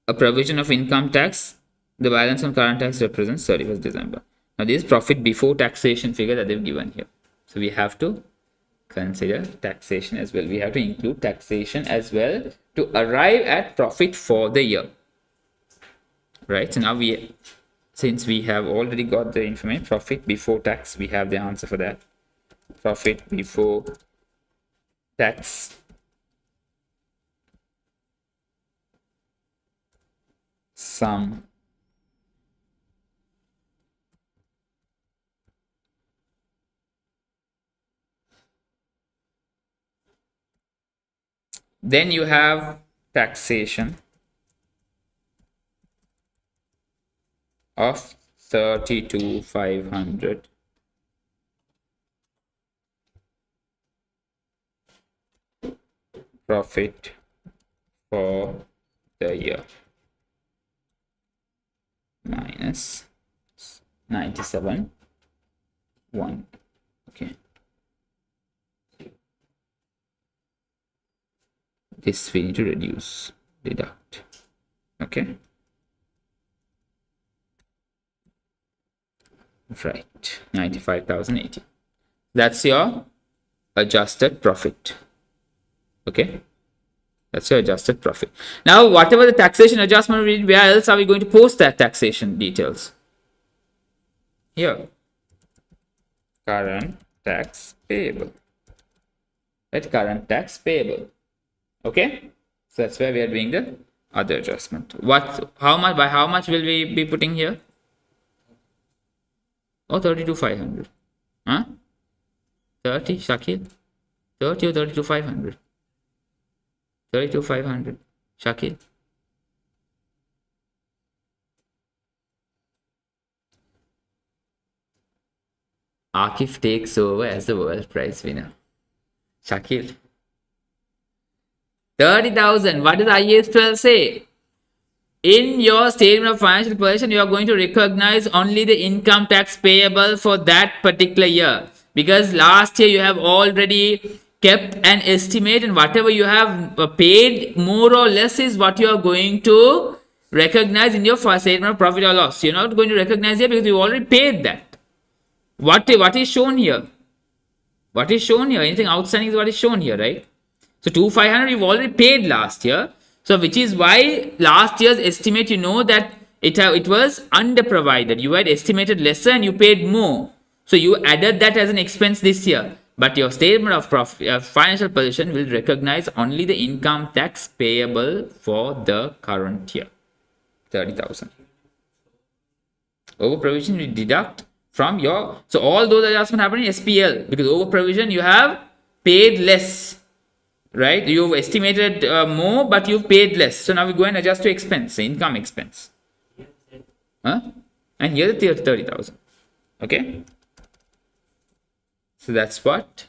Speaker 1: a provision of income tax. The balance on current tax represents 31st December. Now this is profit before taxation figure that they've given here. So we have to consider taxation as well. We have to include taxation as well to arrive at profit for the year. Right. So now since we have already got the information, profit before tax, we have the answer for that. Profit before tax sum then you have taxation of 32,500 profit for the year minus 97 1. Okay, this we need to reduce, deduct. Okay, right, 95,080. That's your adjusted profit. Okay, that's your adjusted profit. Now whatever the taxation adjustment we did, where else are we going to post that taxation details? Here, current tax payable, right? Current tax payable. Okay, so that's where we are doing the other adjustment. How much, by how much will we be putting here? Oh, 32,500. Huh? 30, Shakil? 30 or 32,500? 32,500. Shakil? Akif takes over as the world prize winner. Shakil? 30,000. What does IAS 12 say? In your statement of financial position, you are going to recognize only the income tax payable for that particular year. Because last year you have already kept an estimate, and whatever you have paid, more or less, is what you are going to recognize in your statement of profit or loss. You're not going to recognize here because you already paid that. What is shown here? What is shown here? Anything outstanding is what is shown here, right? So 2,500 you've already paid last year. So which is why last year's estimate, you know that it was underprovided. You had estimated lesser and you paid more. So you added that as an expense this year. But your statement of profit, financial position will recognize only the income tax payable for the current year. 30,000. Over provision you deduct from your, so all those adjustments happen in SPL, because over provision you have paid less. Right, you've estimated more, but you've paid less. So now we go and adjust to expense, income expense. Huh? And here the 30,000. Okay. So that's what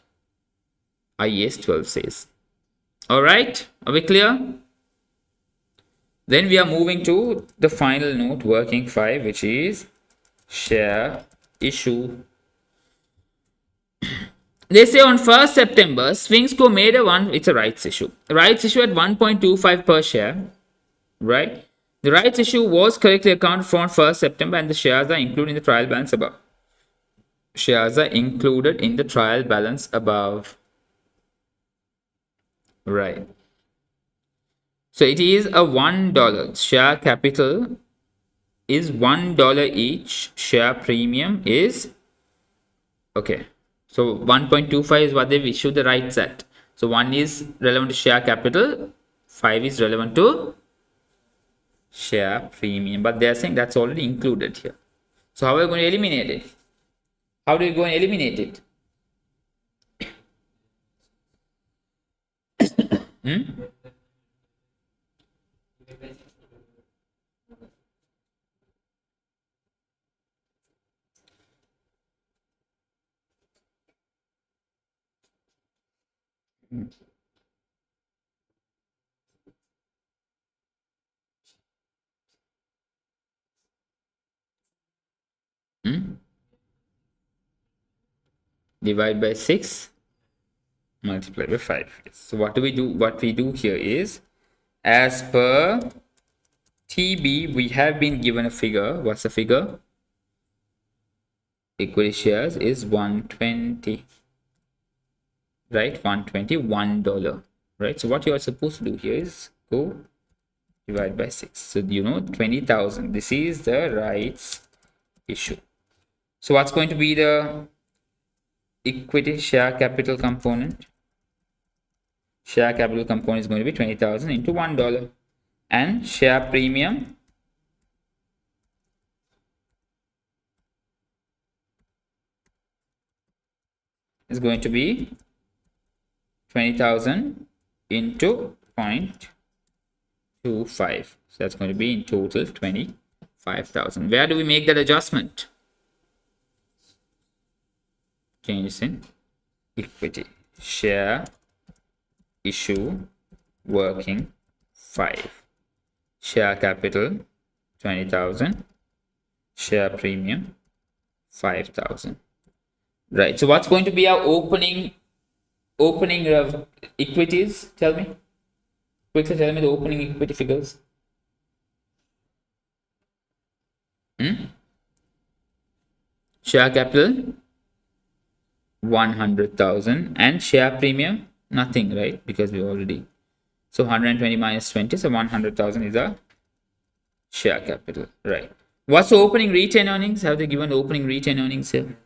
Speaker 1: IAS 12 says. All right. Are we clear? Then we are moving to the final note, working 5, which is share issue. They say on 1st September, Swingsco made it's a rights issue. Rights issue at 1.25 per share, right? The rights issue was correctly accounted for on 1st September and the shares are included in the trial balance above. Shares are included in the trial balance above. Right. So it is a $1. Share capital is $1 each. Share premium is, okay. So 1.25 is what they've issued the rights at. So 1 is relevant to share capital, 5 is relevant to share premium. But they are saying that's already included here. So how are we going to eliminate it? How do we go and eliminate it? Divide by 6, multiply by 5. So what do we do? What we do here is, as per TB, we have been given a figure. What's the figure? Equity shares is 120. Right? $121. Right? So what you are supposed to do here is go divide by 6. So you know 20,000. This is the rights issue. So what's going to be the equity share capital component? Share capital component is going to be 20,000 into $1. And share premium is going to be 20,000 into 0.25. So that's going to be in total 25,000. Where do we make that adjustment? Changes in equity. Share issue working 5. Share capital 20,000. Share premium 5,000. Right. So what's going to be our opening equities? Tell me. Quickly tell me the opening equity figures. Share capital 100,000 and share premium nothing, right? Because we already, so 120 minus 20, so 100,000 is a share capital, right? What's the opening retained earnings? Have they given the opening retained earnings here?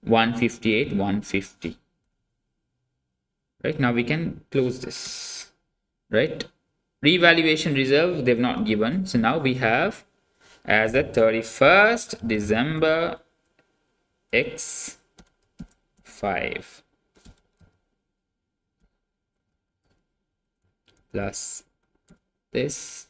Speaker 1: 158, 150. Right, now we can close this, right? Revaluation reserve they've not given, so now we have as the 31st December x5 plus this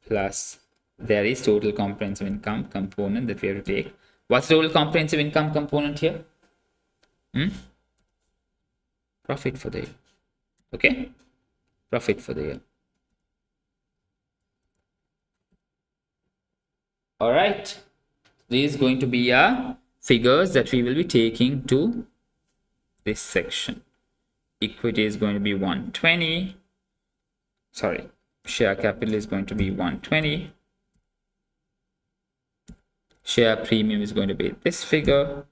Speaker 1: plus there is total comprehensive income component that we have to take. What's the total comprehensive income component here? Profit for the year. Okay, profit for the year. All right, these is going to be our figures that we will be taking to this section. Equity is going to be 120. Sorry, share capital is going to be 120. Share premium is going to be this figure.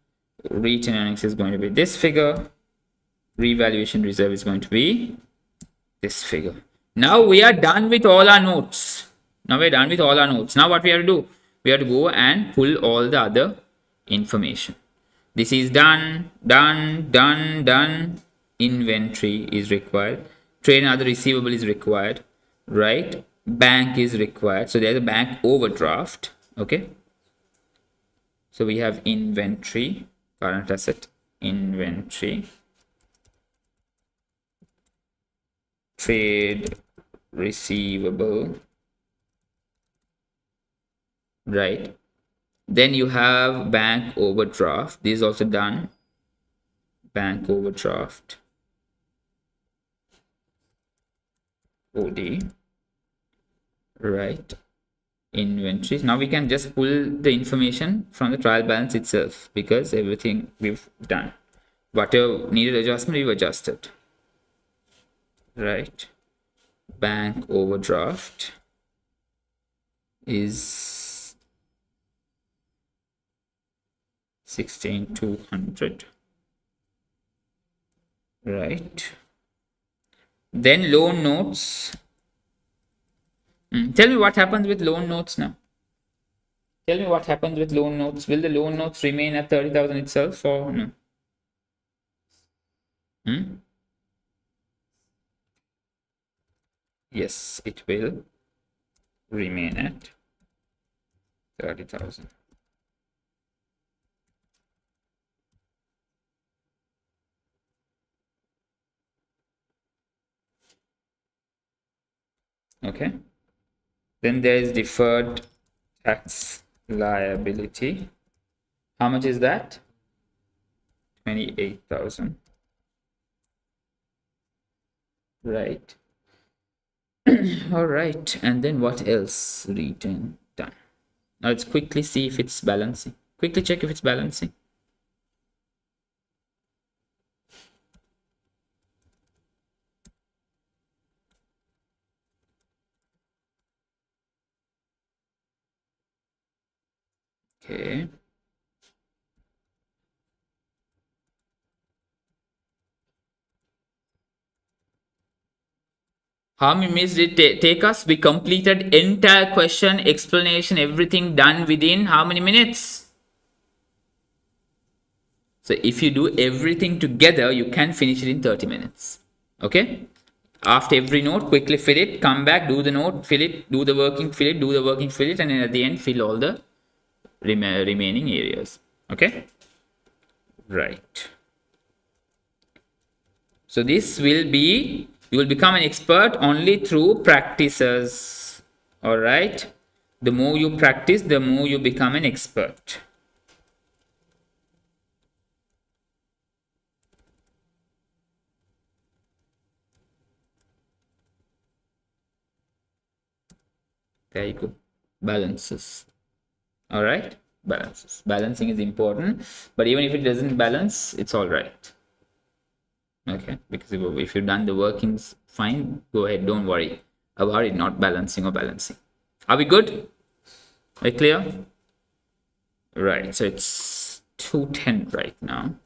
Speaker 1: Retained earnings is going to be this figure. Revaluation reserve is going to be this figure. Now we are done with all our notes. Now what we have to do? We have to go and pull all the other information. This is done. Inventory is required. Trade and other receivable is required. Right? Bank is required. So there's a bank overdraft. Okay. So we have inventory, current asset, inventory, trade receivable, right? Then you have bank overdraft. This is also done. Bank overdraft, OD, right? Inventories. Now we can just pull the information from the trial balance itself because everything we've done. Whatever needed adjustment, we've adjusted. Right? Bank overdraft is 16,200. Right? Then loan notes. Tell me what happens with loan notes now. Tell me what happens with loan notes. Will the loan notes remain at 30,000 itself or no? Yes, it will remain at 30,000. Okay. Then there is deferred tax liability. How much is that? 28,000. Right. All right. And then what else? Return done. Now let's quickly see if it's balancing. Quickly check if it's balancing. Okay. How many minutes did it take us? We completed entire question, explanation, everything done within how many minutes? So if you do everything together, you can finish it in 30 minutes. Okay. After every note, quickly fill it, come back, do the note, fill it, do the working, fill it, do the working, fill it, and then at the end, fill all the remaining areas. Okay. Right. So this will be, you will become an expert only through practices. All right. The more you practice, the more you become an expert. There you go. Balances. All right. Balances. Balancing is important, but even if it doesn't balance, it's all right. Okay, because if you've done the workings fine, go ahead, don't worry about it not balancing or balancing. Are we good? Are we clear? Right, so it's 2:10 right now.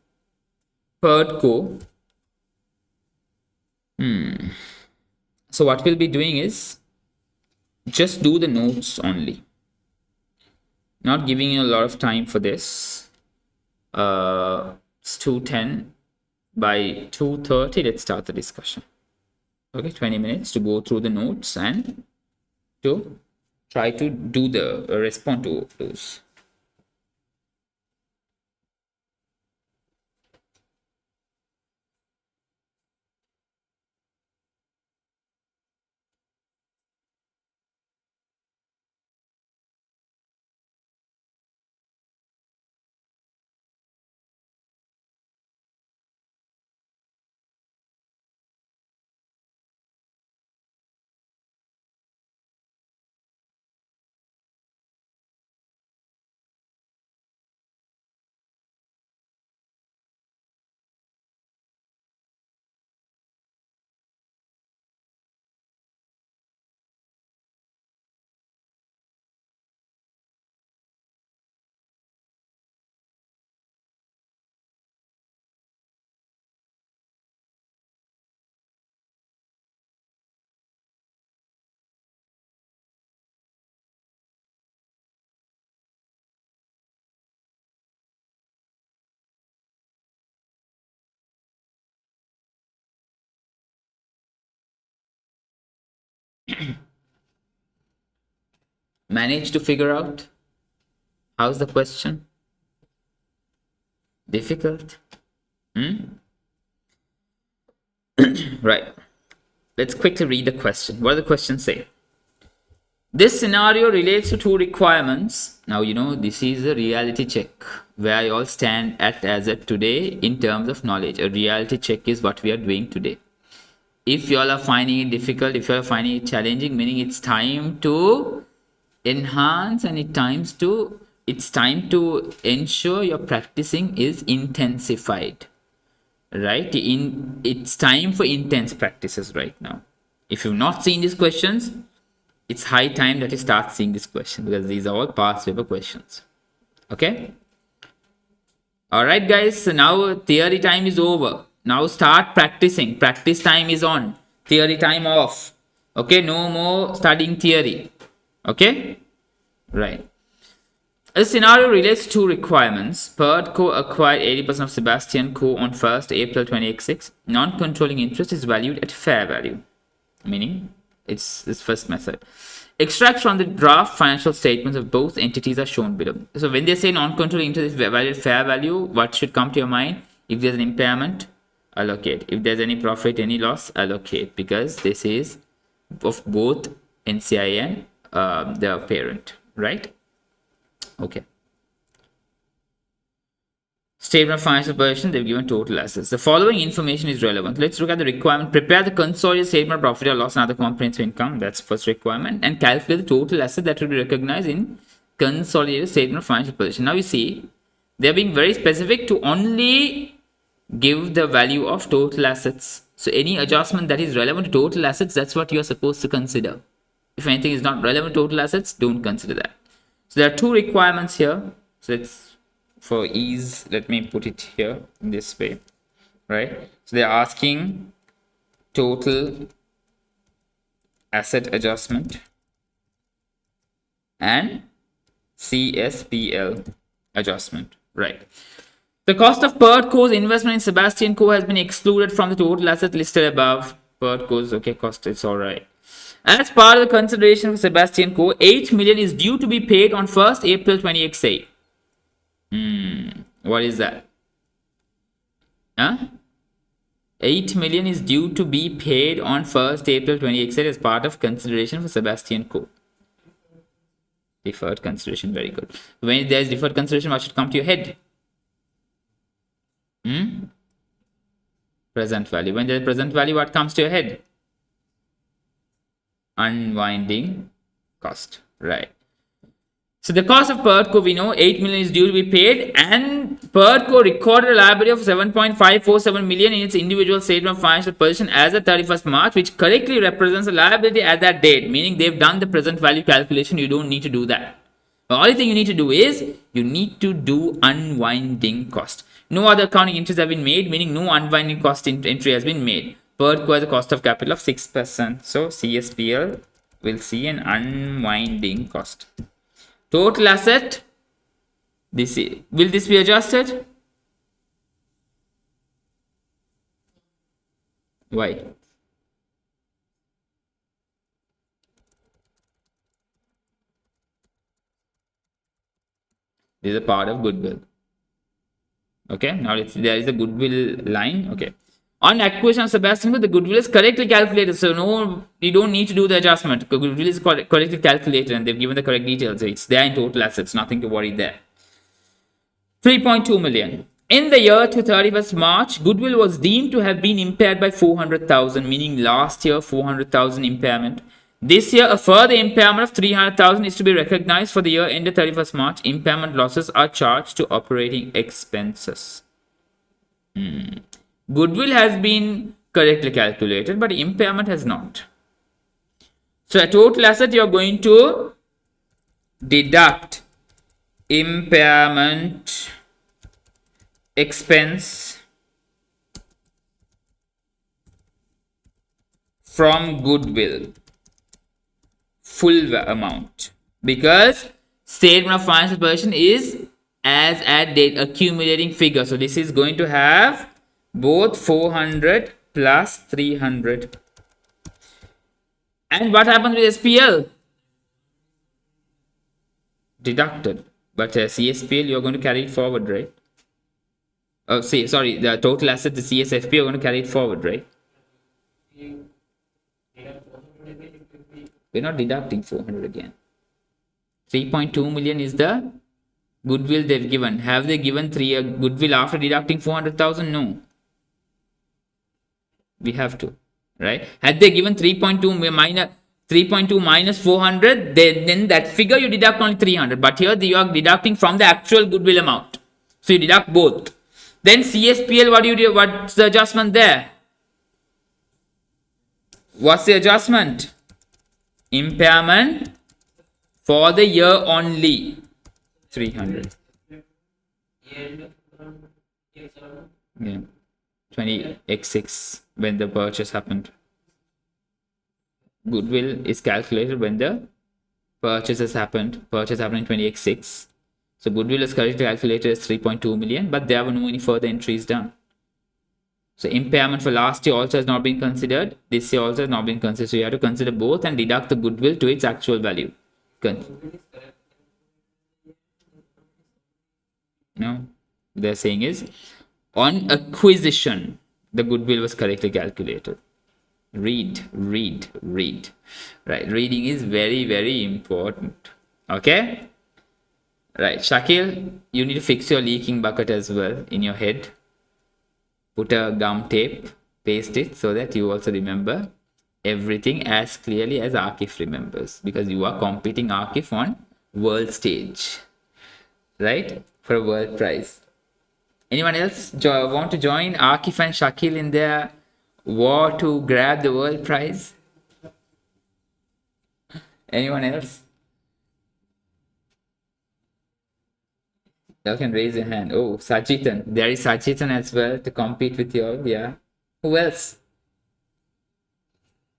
Speaker 1: Third co. So what we'll be doing is just do the notes only, not giving you a lot of time for this. It's 2:10. By 2:30, let's start the discussion. Okay, 20 minutes to go through the notes and to try to do the respond to those. Manage to figure out? How's the question? Difficult? Right. Let's quickly read the question. What does the question say? This scenario relates to two requirements. Now, you know, this is a reality check where you all stand at as of today in terms of knowledge. A reality check is what we are doing today. If you all are finding it difficult, if you are finding it challenging, meaning it's time to enhance and it's time to ensure your practicing is intensified, right? It's time for intense practices right now. If you've not seen these questions, it's high time that you start seeing this question, because these are all past paper questions. Okay. All right, guys. So now theory time is over. Now start practicing. Practice time is on. Theory time off. Okay. No more studying theory. Okay. Right. A scenario relates to two requirements. Perd Co acquired 80% of Sebastian Co on 1st April 2006. Non-controlling interest is valued at fair value, meaning it's this first method. Extracts from the draft financial statements of both entities are shown below. So when they say non-controlling interest is valued at fair value, what should come to your mind? If there's an impairment, allocate. If there's any profit, any loss, allocate, because this is of both NCI and the parent, right? Okay. Statement of financial position, they've given total assets. The following information is relevant. Let's look at the requirement. Prepare the consolidated statement of profit or loss and other comprehensive income. That's first requirement. And calculate the total asset that will be recognized in consolidated statement of financial position. Now you see, they're being very specific to only give the value of total assets. So any adjustment that is relevant to total assets, that's what you're supposed to consider. If anything is not relevant to total assets, don't consider that. So there are two requirements here. So it's, for ease, let me put it here in this way, right? So they're asking total asset adjustment and CSPL adjustment, right? The cost of PERT-Co's investment in Sebastian Co. has been excluded from the total asset listed above. PERT-Co's, okay, cost, it's alright. As part of the consideration for Sebastian Co., 8 million is due to be paid on 1st April 2028. What is that? Huh? 8 million is due to be paid on 1st April 2028 as part of consideration for Sebastian Co. Deferred consideration, very good. When there is deferred consideration, what should come to your head? Present value. When there is present value, what comes to your head? Unwinding cost, right? So the cost of PERT-Co, we know 8 million is due to be paid, and PERT-Co recorded a liability of 7.547 million in its individual statement of financial position as of 31st March, which correctly represents a liability at that date, meaning they've done the present value calculation. You don't need to do that. The only thing you need to do is you need to do unwinding cost. No other accounting entries have been made, meaning no unwinding cost entry has been made. PERT-Co has a cost of capital of 6%. So CSPL will see an unwinding cost. Total asset, will this be adjusted? Why? This is a part of goodwill. Okay, now there is a goodwill line. Okay. On acquisition of Sebastian, the goodwill is correctly calculated. So no, you don't need to do the adjustment. Goodwill is correctly calculated and they've given the correct details. So it's there in total assets. Nothing to worry there. 3.2 million. In the year to 31st March, goodwill was deemed to have been impaired by 400,000, meaning last year 400,000 impairment. This year, a further impairment of 300,000 is to be recognized for the year ended 31st March. Impairment losses are charged to operating expenses. Goodwill has been correctly calculated, but impairment has not. So a total asset, you are going to deduct impairment expense from goodwill full amount, because statement of financial position is as at date accumulating figure. So this is going to have both 400 plus 300. And what happens with SPL? Deducted. But CSPL, you're going to carry it forward, right? Oh, sorry, the total asset, the CSFP, you're going to carry it forward, right? We're not deducting 400 again. 3.2 million is the goodwill they've given. Have they given goodwill after deducting 400,000? No. We have to, right? Had they given 3.2 minus 400, then that figure you deduct only 300. But here you are deducting from the actual goodwill amount. So you deduct both. Then CSPL, what do you do? What's the adjustment there? What's the adjustment? Impairment for the year only. 300. Yeah. 20x6 when the purchase happened. Goodwill is calculated when the purchase happened. Purchase happened in 20x6. So goodwill is correctly calculated as 3.2 million, but there were no any further entries done. So impairment for last year also has not been considered. This year also has not been considered. So you have to consider both and deduct the goodwill to its actual value. No, they're saying is on acquisition, the goodwill was correctly calculated. Read. Right, reading is very, very important. Okay. Right, Shakil, you need to fix your leaking bucket as well in your head. Put a gum tape, paste it so that you also remember everything as clearly as Akif remembers, because you are competing Akif on world stage, right? For a world prize. Anyone else want to join Akif and Shakil in their war to grab the world prize? Anyone else? You can raise your hand. Oh, Sajitan. There is Sajitan as well to compete with you all. Yeah. Who else?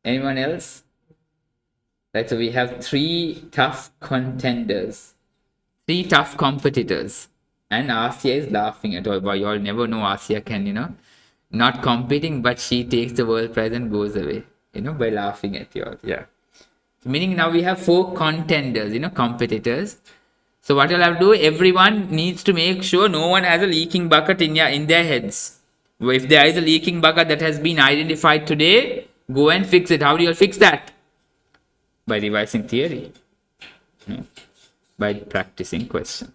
Speaker 1: Anyone else? Right, so we have 3 tough contenders. 3 tough competitors. And ACCA is laughing at all. But you all never know ACCA can, not competing, but she takes the world prize and goes away, by laughing at you all. Yeah. So meaning now we have 4 contenders, competitors. So what you'll have to do, everyone needs to make sure no one has a leaking bucket in their heads. If there is a leaking bucket that has been identified today, go and fix it. How do you fix that? By revising theory. No. By practicing questions.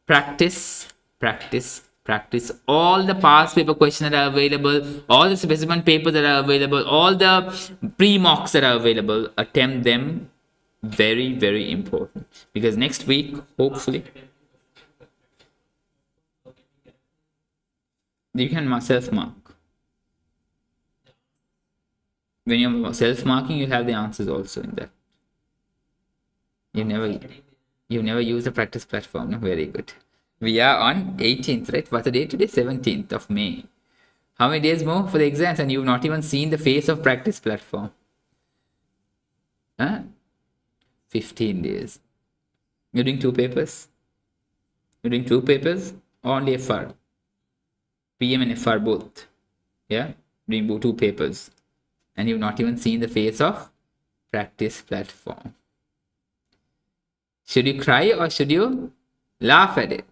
Speaker 1: Practice, practice, practice. All the past paper questions that are available, all the specimen papers that are available, all the pre-mocks that are available, attempt them. Very, very important. Because next week, hopefully, you can self-mark. When you're self-marking, you have the answers also in that. You never use the practice platform. No? Very good. We are on 18th, right? What's the date today? 17th of May. How many days more for the exams? And you've not even seen the face of practice platform. 15 days. You're doing 2 papers? You're doing 2 papers? Or only FR? PM and FR both. Yeah? Doing 2 papers. And you've not even seen the face of practice platform. Should you cry or should you laugh at it?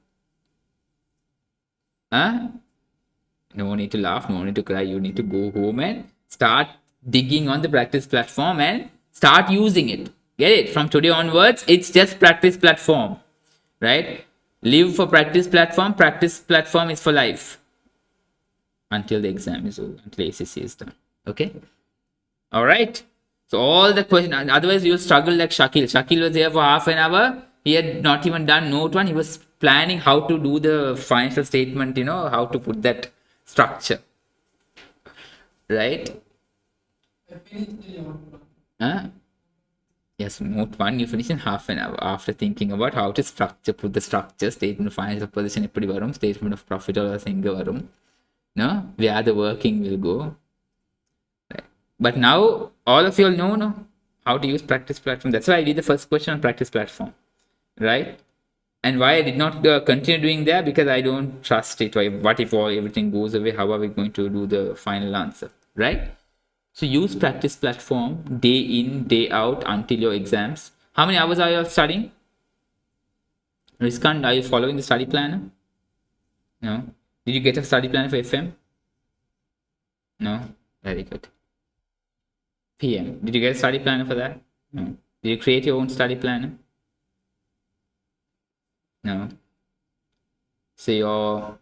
Speaker 1: No need to laugh, no need to cry. You need to go home and start digging on the practice platform and start using it. Get it? From today onwards, it's just practice platform. Right? Live for practice platform. Practice platform is for life. Until the exam is over. Until ACCA is done. Okay? Alright? So all the questions, otherwise you'll struggle like Shakil. Shakil was here for half an hour. He had not even done note 1. He was planning how to do the financial statement, how to put that structure. Right?
Speaker 2: I finished the note 1.
Speaker 1: Yes, note 1 you finish in half an hour after thinking about how to put the structure, statement of financial position, statement of profit or varum. No, where the working will go. Right. But now all of you all know how to use practice platform. That's why I did the first question on practice platform. Right? And why I did not continue doing that? Because I don't trust it. What if everything goes away? How are we going to do the final answer? Right? So use practice platform day in, day out until your exams. How many hours are you studying? Rizkan, are you following the study planner? No. Did you get a study planner for FM? No. Very good. PM. Did you get a study planner for that? No. Did you create your own study planner? No. So your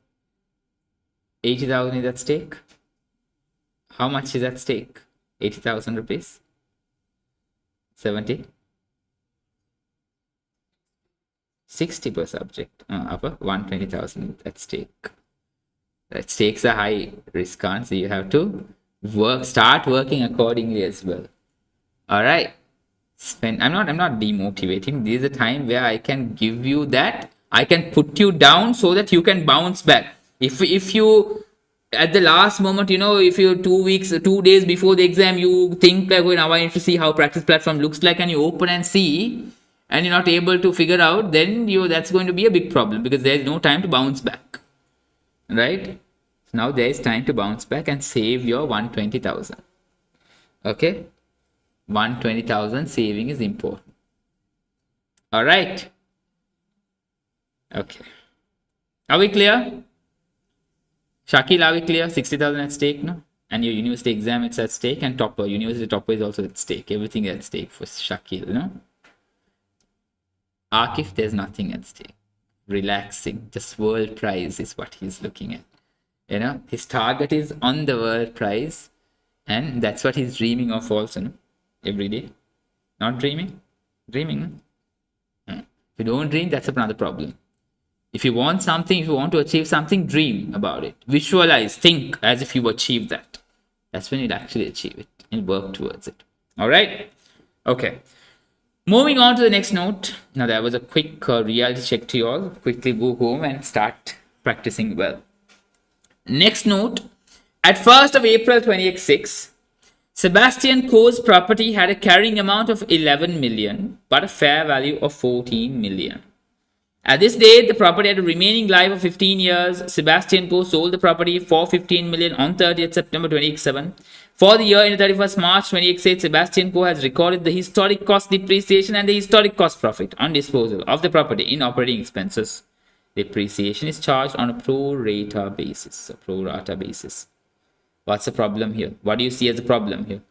Speaker 1: 80,000 is at stake? How much is at stake? 80,000 rupees? 70? 60 per subject. Upper 120,000 at stake. Right, stakes are high, risk on, so you have to start working accordingly as well. All right. I'm not demotivating. This is a time where I can give you that. I can put you down so that you can bounce back. If you at the last moment, if you 2 days before the exam, you think like, now I need to see how practice platform looks like, and you open and see, and you're not able to figure out, then that's going to be a big problem because there's no time to bounce back. Right? So now there is time to bounce back and save your 120,000. Okay? 120,000 saving is important. All right. Okay. Are we clear? Shakil, are we clear? 60,000 at stake, no? And your university exam, it's at stake, and university topper is also at stake. Everything at stake for Shakil, no? Akif, there's nothing at stake. Relaxing, just world prize is what he's looking at. His target is on the world prize, and that's what he's dreaming of also, no? Every day. Not dreaming? Dreaming, no? If you don't dream, that's another problem. If you want something, if you want to achieve something, dream about it. Visualize, think as if you achieve that. That's when you'll actually achieve it and work towards it. All right? Okay. Moving on to the next note. Now, that was a quick reality check to you all. Quickly go home and start practicing well. Next note. At 1st of April 2006, Sebastian Coe's property had a carrying amount of 11 million, but a fair value of 14 million. At this date, the property had a remaining life of 15 years. Sebastian Coe sold the property for 15 million on 30th September 2007. For the year ended 31st March 2008, Sebastian Coe has recorded the historic cost depreciation and the historic cost profit on disposal of the property in operating expenses. Depreciation is charged on a pro rata basis. What's the problem here? What do you see as a problem here?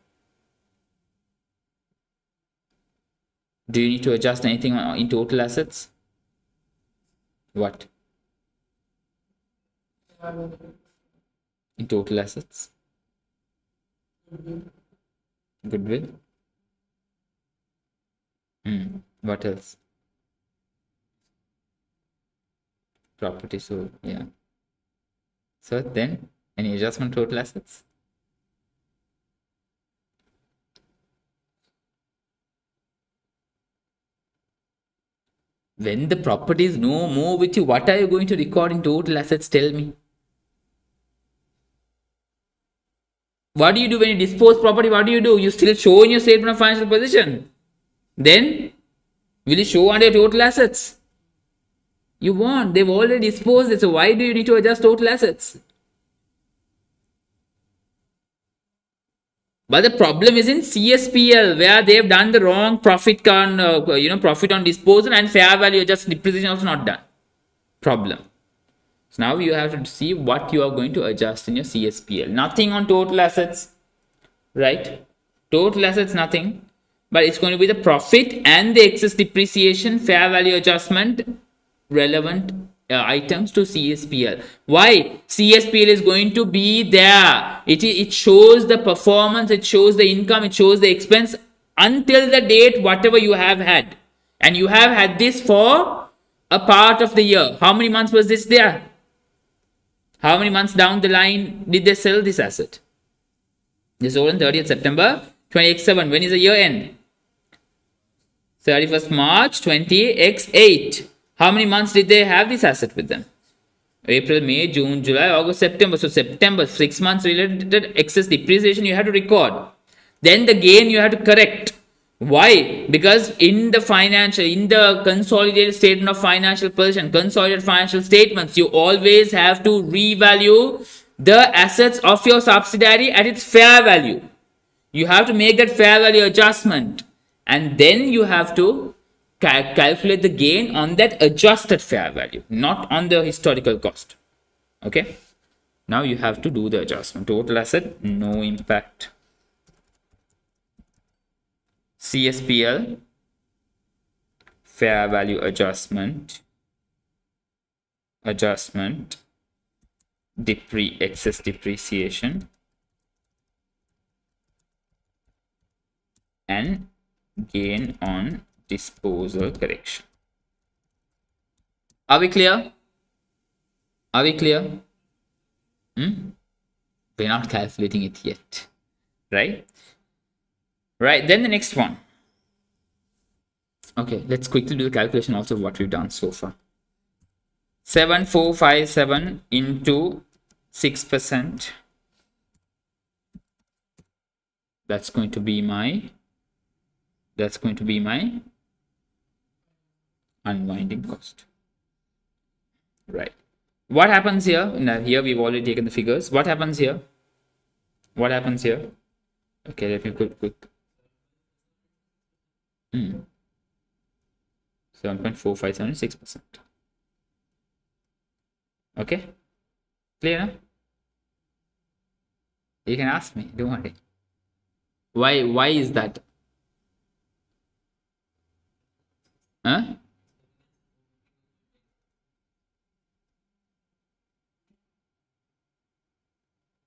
Speaker 1: Do you need to adjust anything in total assets? What? In total assets? Goodwill? What else? Property sold, yeah. So then, any adjustment total assets? When the property is no more with you, what are you going to record in total assets? Tell me. What do you do when you dispose property? What do? You still show in your statement of financial position. Then, will you show under your total assets? You won't. They've already disposed it. So why do you need to adjust total assets? But the problem is in CSPL, where they've done the wrong profit profit on disposal, and fair value adjust depreciation also not done. Problem. So now you have to see what you are going to adjust in your CSPL. Nothing on total assets, right? Total assets, nothing. But it's going to be the profit and the excess depreciation, fair value adjustment, relevant items to CSPL. Why? CSPL is going to be there. It shows the performance, it shows the income, it shows the expense until the date whatever you have had. And you have had this for a part of the year. How many months was this there? How many months down the line did they sell this asset? They sold on 30th September 2007. When is the year end? 31st March 20x8. How many months did they have this asset with them? April, May, June, July, August, September. So September, 6 months related excess depreciation you have to record. Then the gain you have to correct. Why? Because in the consolidated statement of financial position, consolidated financial statements, you always have to revalue the assets of your subsidiary at its fair value. You have to make that fair value adjustment. And then you have to calculate the gain on that adjusted fair value, not on the historical cost. Okay. Now you have to do the adjustment. Total asset, no impact. CSPL, fair value adjustment, excess depreciation, and gain on disposal correction. Are we clear? Are we clear? We're not calculating it yet, right? Right, then the next one. Okay, let's quickly do the calculation also of what we've done so far. 7457 into 6%. That's going to be my unwinding cost. Right. What happens here? Now here we've already taken the figures. What happens here? What happens here? Okay, let me quick. 7.457 6%. Okay, clear now? You can ask me, don't worry. Why is that? Huh?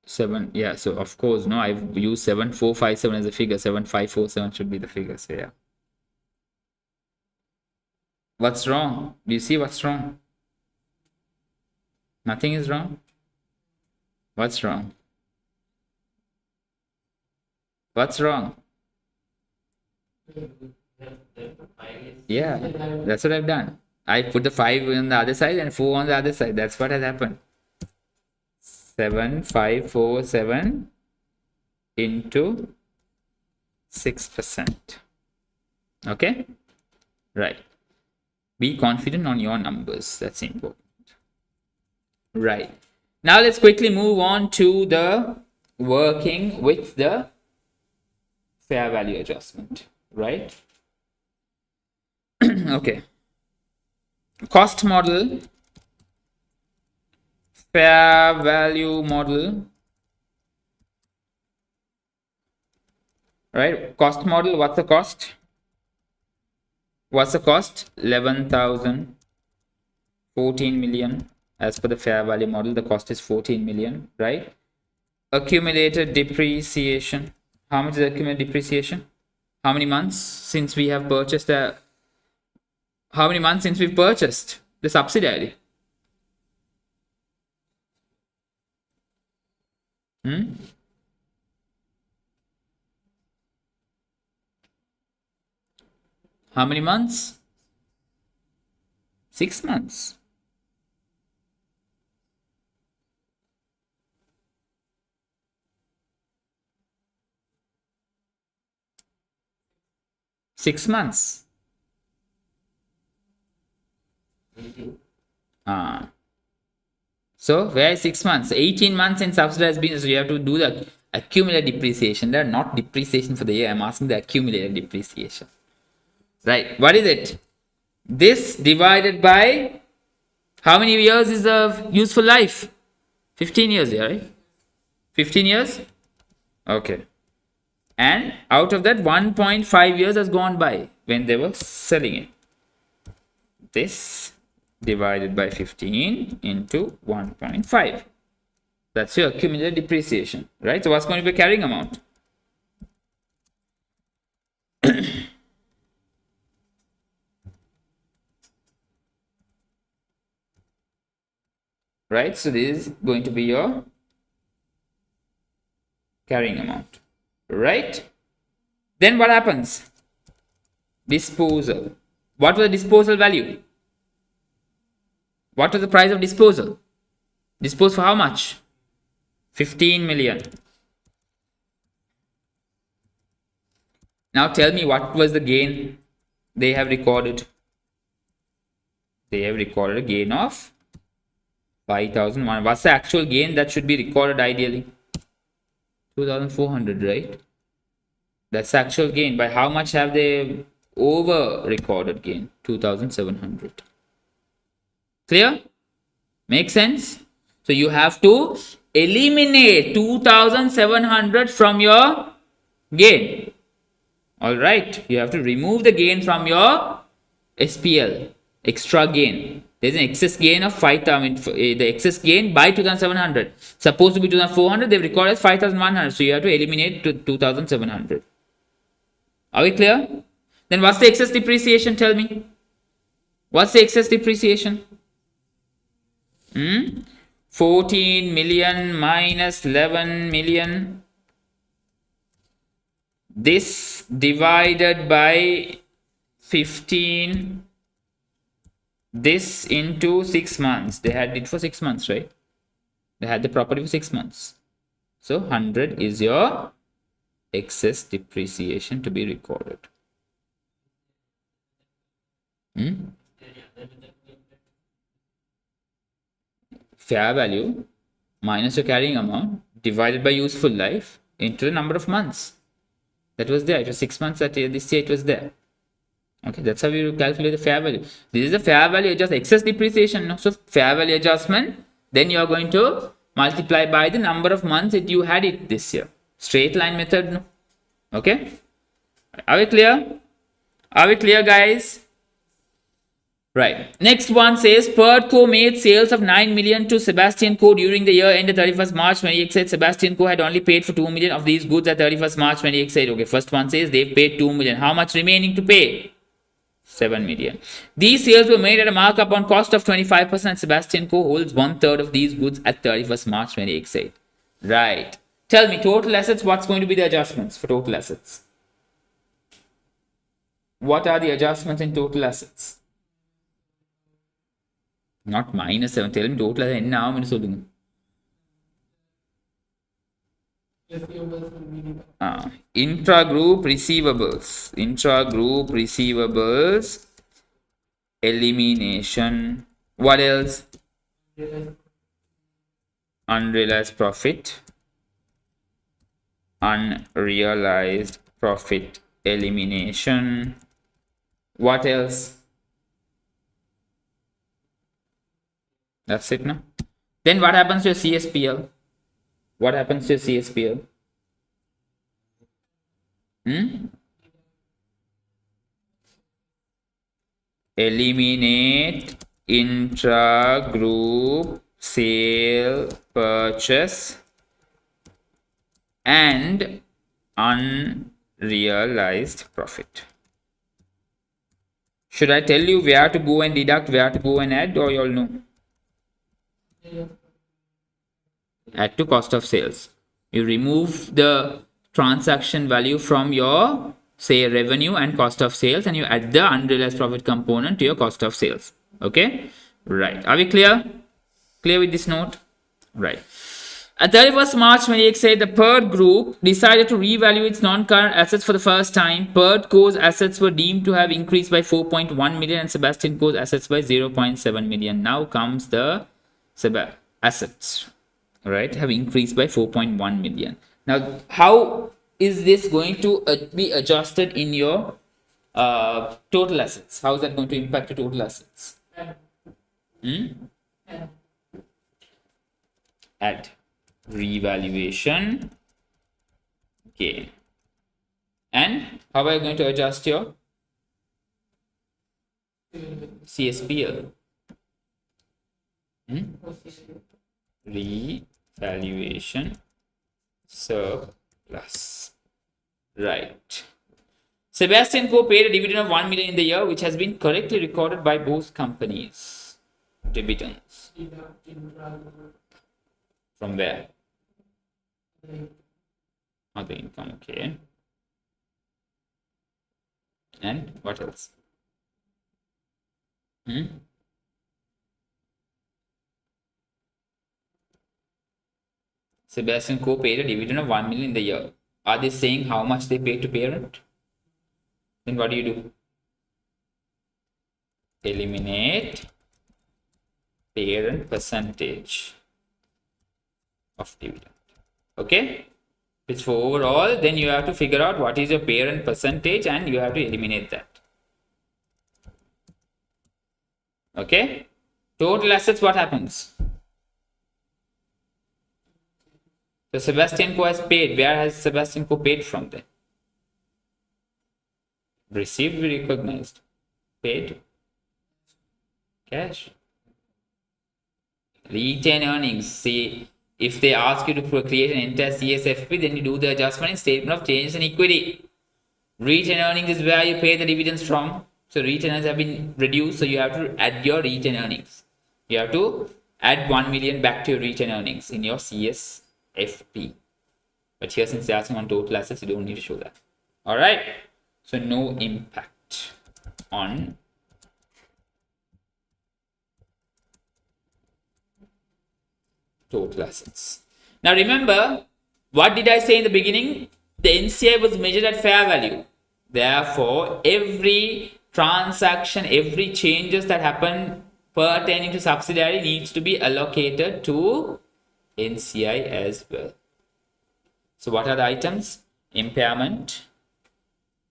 Speaker 1: Seven, yeah, so of course, no, I've used 7457 as a figure. 7547 should be the figure, so yeah. What's wrong? Do you see what's wrong? Nothing is wrong. What's wrong? What's wrong? Yeah, that's what I've done. I put the 5 on the other side and 4 on the other side. That's what has happened. 7547 into 6%. Okay, right. Be confident on your numbers. That's important. Right. Now let's quickly move on to the working with the fair value adjustment. Right. Okay. Cost model, fair value model. Right. Cost model. What's the cost? What's the cost? 11,000. 14 million. As per the fair value model, the cost is 14 million, right? Accumulated depreciation. How much is accumulated depreciation? How many months since we have purchased the... How many months since we've purchased the subsidiary? How many months? 6 months. Six months. So where is 6 months? 18 months in subsidized business. So you have to do the accumulated depreciation. They're not depreciation for the year. I'm asking the accumulated depreciation. Right. What is it? This divided by how many years is the useful life? 15 years, yeah, right? 15 years? Okay. And out of that, 1.5 years has gone by when they were selling it. This divided by 15 into 1.5. That's your accumulated depreciation, right? So what's going to be carrying amount? Right? So this is going to be your carrying amount. Right? Then what happens? Disposal. What was the disposal value? What was the price of disposal? Dispose for how much? 15 million. Now tell me what was the gain they have recorded. They have recorded a gain of 5,001. What's the actual gain that should be recorded ideally? 2,400, right? That's the actual gain. By how much have they over recorded gain? 2,700. Clear? Make sense? So you have to eliminate 2,700 from your gain. All right. You have to remove the gain from your SPL. Extra gain. There's an excess gain of 5,000. The excess gain by 2,700. Supposed to be 2,400. They've recorded as 5,100. So you have to eliminate 2,700. Are we clear? Then what's the excess depreciation? Tell me. What's the excess depreciation? 14 million minus 11 million. This divided by 15. This into 6 months. They had it for 6 months, right? They had the property for 6 months. So 100 is your excess depreciation to be recorded. Fair value minus your carrying amount divided by useful life into the number of months that was there. It was 6 months that this year it was there. Okay, that's how we calculate the fair value. This is the fair value adjust excess depreciation. No? So fair value adjustment, then you are going to multiply by the number of months that you had it this year. Straight line method. No? Okay, are we clear? Are we clear, guys? Right. Next one says Pert Co made sales of 9 million to Sebastian Co during the year ended 31st March 2028. Sebastian Co had only paid for 2 million of these goods at 31st March 2028. Okay, first one says they paid 2 million. How much remaining to pay? 7 million. These sales were made at a markup on cost of 25%. Sebastian Co holds 1/3 of these goods at 31st March 2028. Right. Tell me, total assets, what's going to be the adjustments for total assets? What are the adjustments in total assets? Not minus 7. Tell me total assets. Now intra-group receivables. Intra-group receivables elimination. What else?
Speaker 2: Realize
Speaker 1: Unrealized profit. Unrealized profit elimination. What else? That's it now. Then what happens to your CSPL? What happens to your CSPL? Eliminate intra-group sale purchase and unrealized profit. Should I tell you where to go and deduct, where to go and add, or you all know? Add to cost of sales. You remove the transaction value from your, say, revenue and cost of sales, and you add the unrealized profit component to your cost of sales. Okay, right? Are we clear? Clear with this note? Right. At 31st March 2028 said the PERD group decided to revalue its non-current assets for the first time. PERD Co's assets were deemed to have increased by 4.1 million and Sebastian Co's assets by 0.7 million. Now comes the assets, right? Have increased by 4.1 million. Now, how is this going to be adjusted in your total assets? How is that going to impact your total assets? Add revaluation gain. And how are you going to adjust your CSPL? Revaluation surplus. Right. Sebastian Co paid a dividend of 1 million in the year, which has been correctly recorded by both companies. Dividends. From where? Other income, okay. And what else? Sebastian Co paid a dividend of 1 million in the year. Are they saying how much they pay to parent? Then what do? Eliminate parent percentage of dividend. Okay, it's for overall. Then you have to figure out what is your parent percentage and you have to eliminate that. Okay, total assets, what happens? So Sebastian Co has paid. Where has Sebastian Co paid from then? Received, we recognized. Paid, cash. Retained earnings. See, if they ask you to create an entire CSFP, then you do the adjustment in statement of changes in equity. Retained earnings is where you pay the dividends from. So retained earnings have been reduced, so you have to add your retained earnings. You have to add 1 million back to your retained earnings in your CSFP. But here, since they're asking on total assets, you don't need to show that. All right. So no impact on total assets. Now remember, what did I say in the beginning? The NCI was measured at fair value. Therefore, every transaction, every changes that happen pertaining to subsidiary needs to be allocated to NCI as well. So what are the items? Impairment,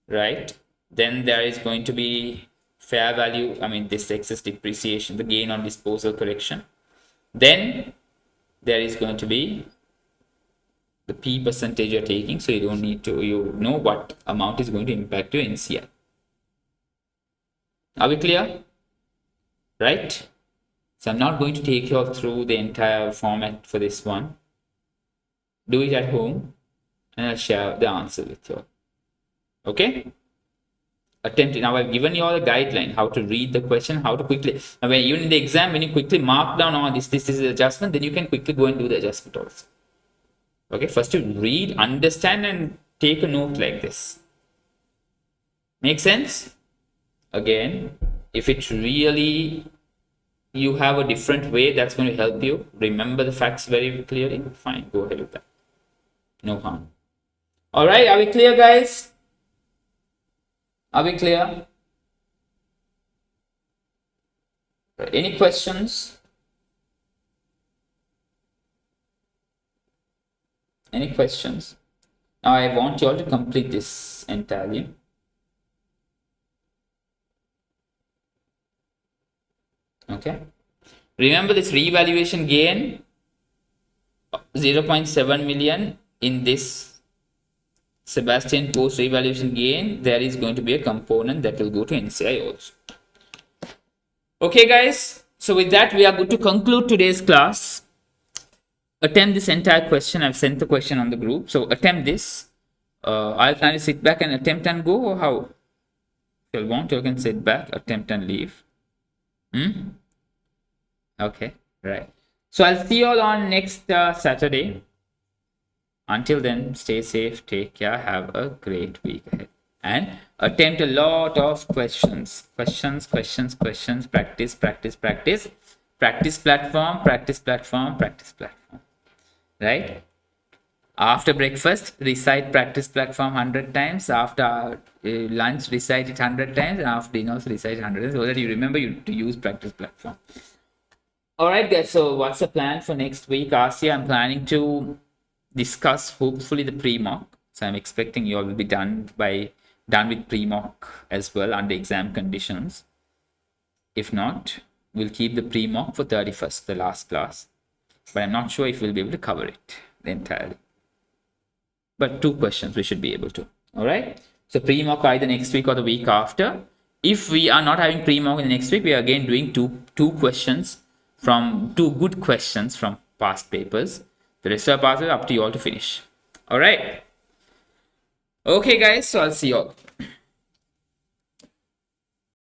Speaker 1: right? Then there is going to be fair value, this excess depreciation, the gain on disposal correction. Then there is going to be the P percentage you're taking, so you don't need to, you know what amount is going to impact your NCI. Are we clear? Right? So I'm not going to take you all through the entire format for this one. Do it at home and I'll share the answer with you. Okay? Attempt it. Now I've given you all a guideline how to read the question, how to quickly, even in the exam, when you quickly mark down all this is the adjustment, then you can quickly go and do the adjustment also. Okay, first you read, understand, and take a note like this. Make sense? Again, if it's really you have a different way that's going to help you remember the facts very clearly, fine, go ahead with that. No harm. All right, are we clear, guys? Are we clear? Any questions? Any questions? Now I want you all to complete this entirely. Okay. Remember this revaluation gain 0.7 million in this Sebastian post revaluation gain. There is going to be a component that will go to NCI also. Okay, guys. So with that, we are good to conclude today's class. Attempt this entire question. I've sent the question on the group. So attempt this. I'll kind of sit back and attempt and go, or how? If you want, you can sit back, attempt and leave. Okay, right. So I'll see you all on next Saturday. Until then, stay safe, take care, have a great week ahead. And attempt a lot of questions. Practice, practice, practice. Practice platform. Right? After breakfast, recite practice platform 100 times. After lunch, recite it 100 times. And after dinner, also recite it 100 times, so that you remember to use practice platform. Alright guys, so what's the plan for next week? ACCA, I'm planning to discuss hopefully the pre-mock. So I'm expecting you all will be done with pre-mock as well under exam conditions. If not, we'll keep the pre-mock for 31st, the last class. But I'm not sure if we'll be able to cover it entirely. But 2 questions we should be able to. Alright. So pre-mock either next week or the week after. If we are not having pre-mock in the next week, we are again doing two questions from 2 good questions from past papers. The rest of the parts are up to you all to finish. Alright. Okay guys, so I'll see you all.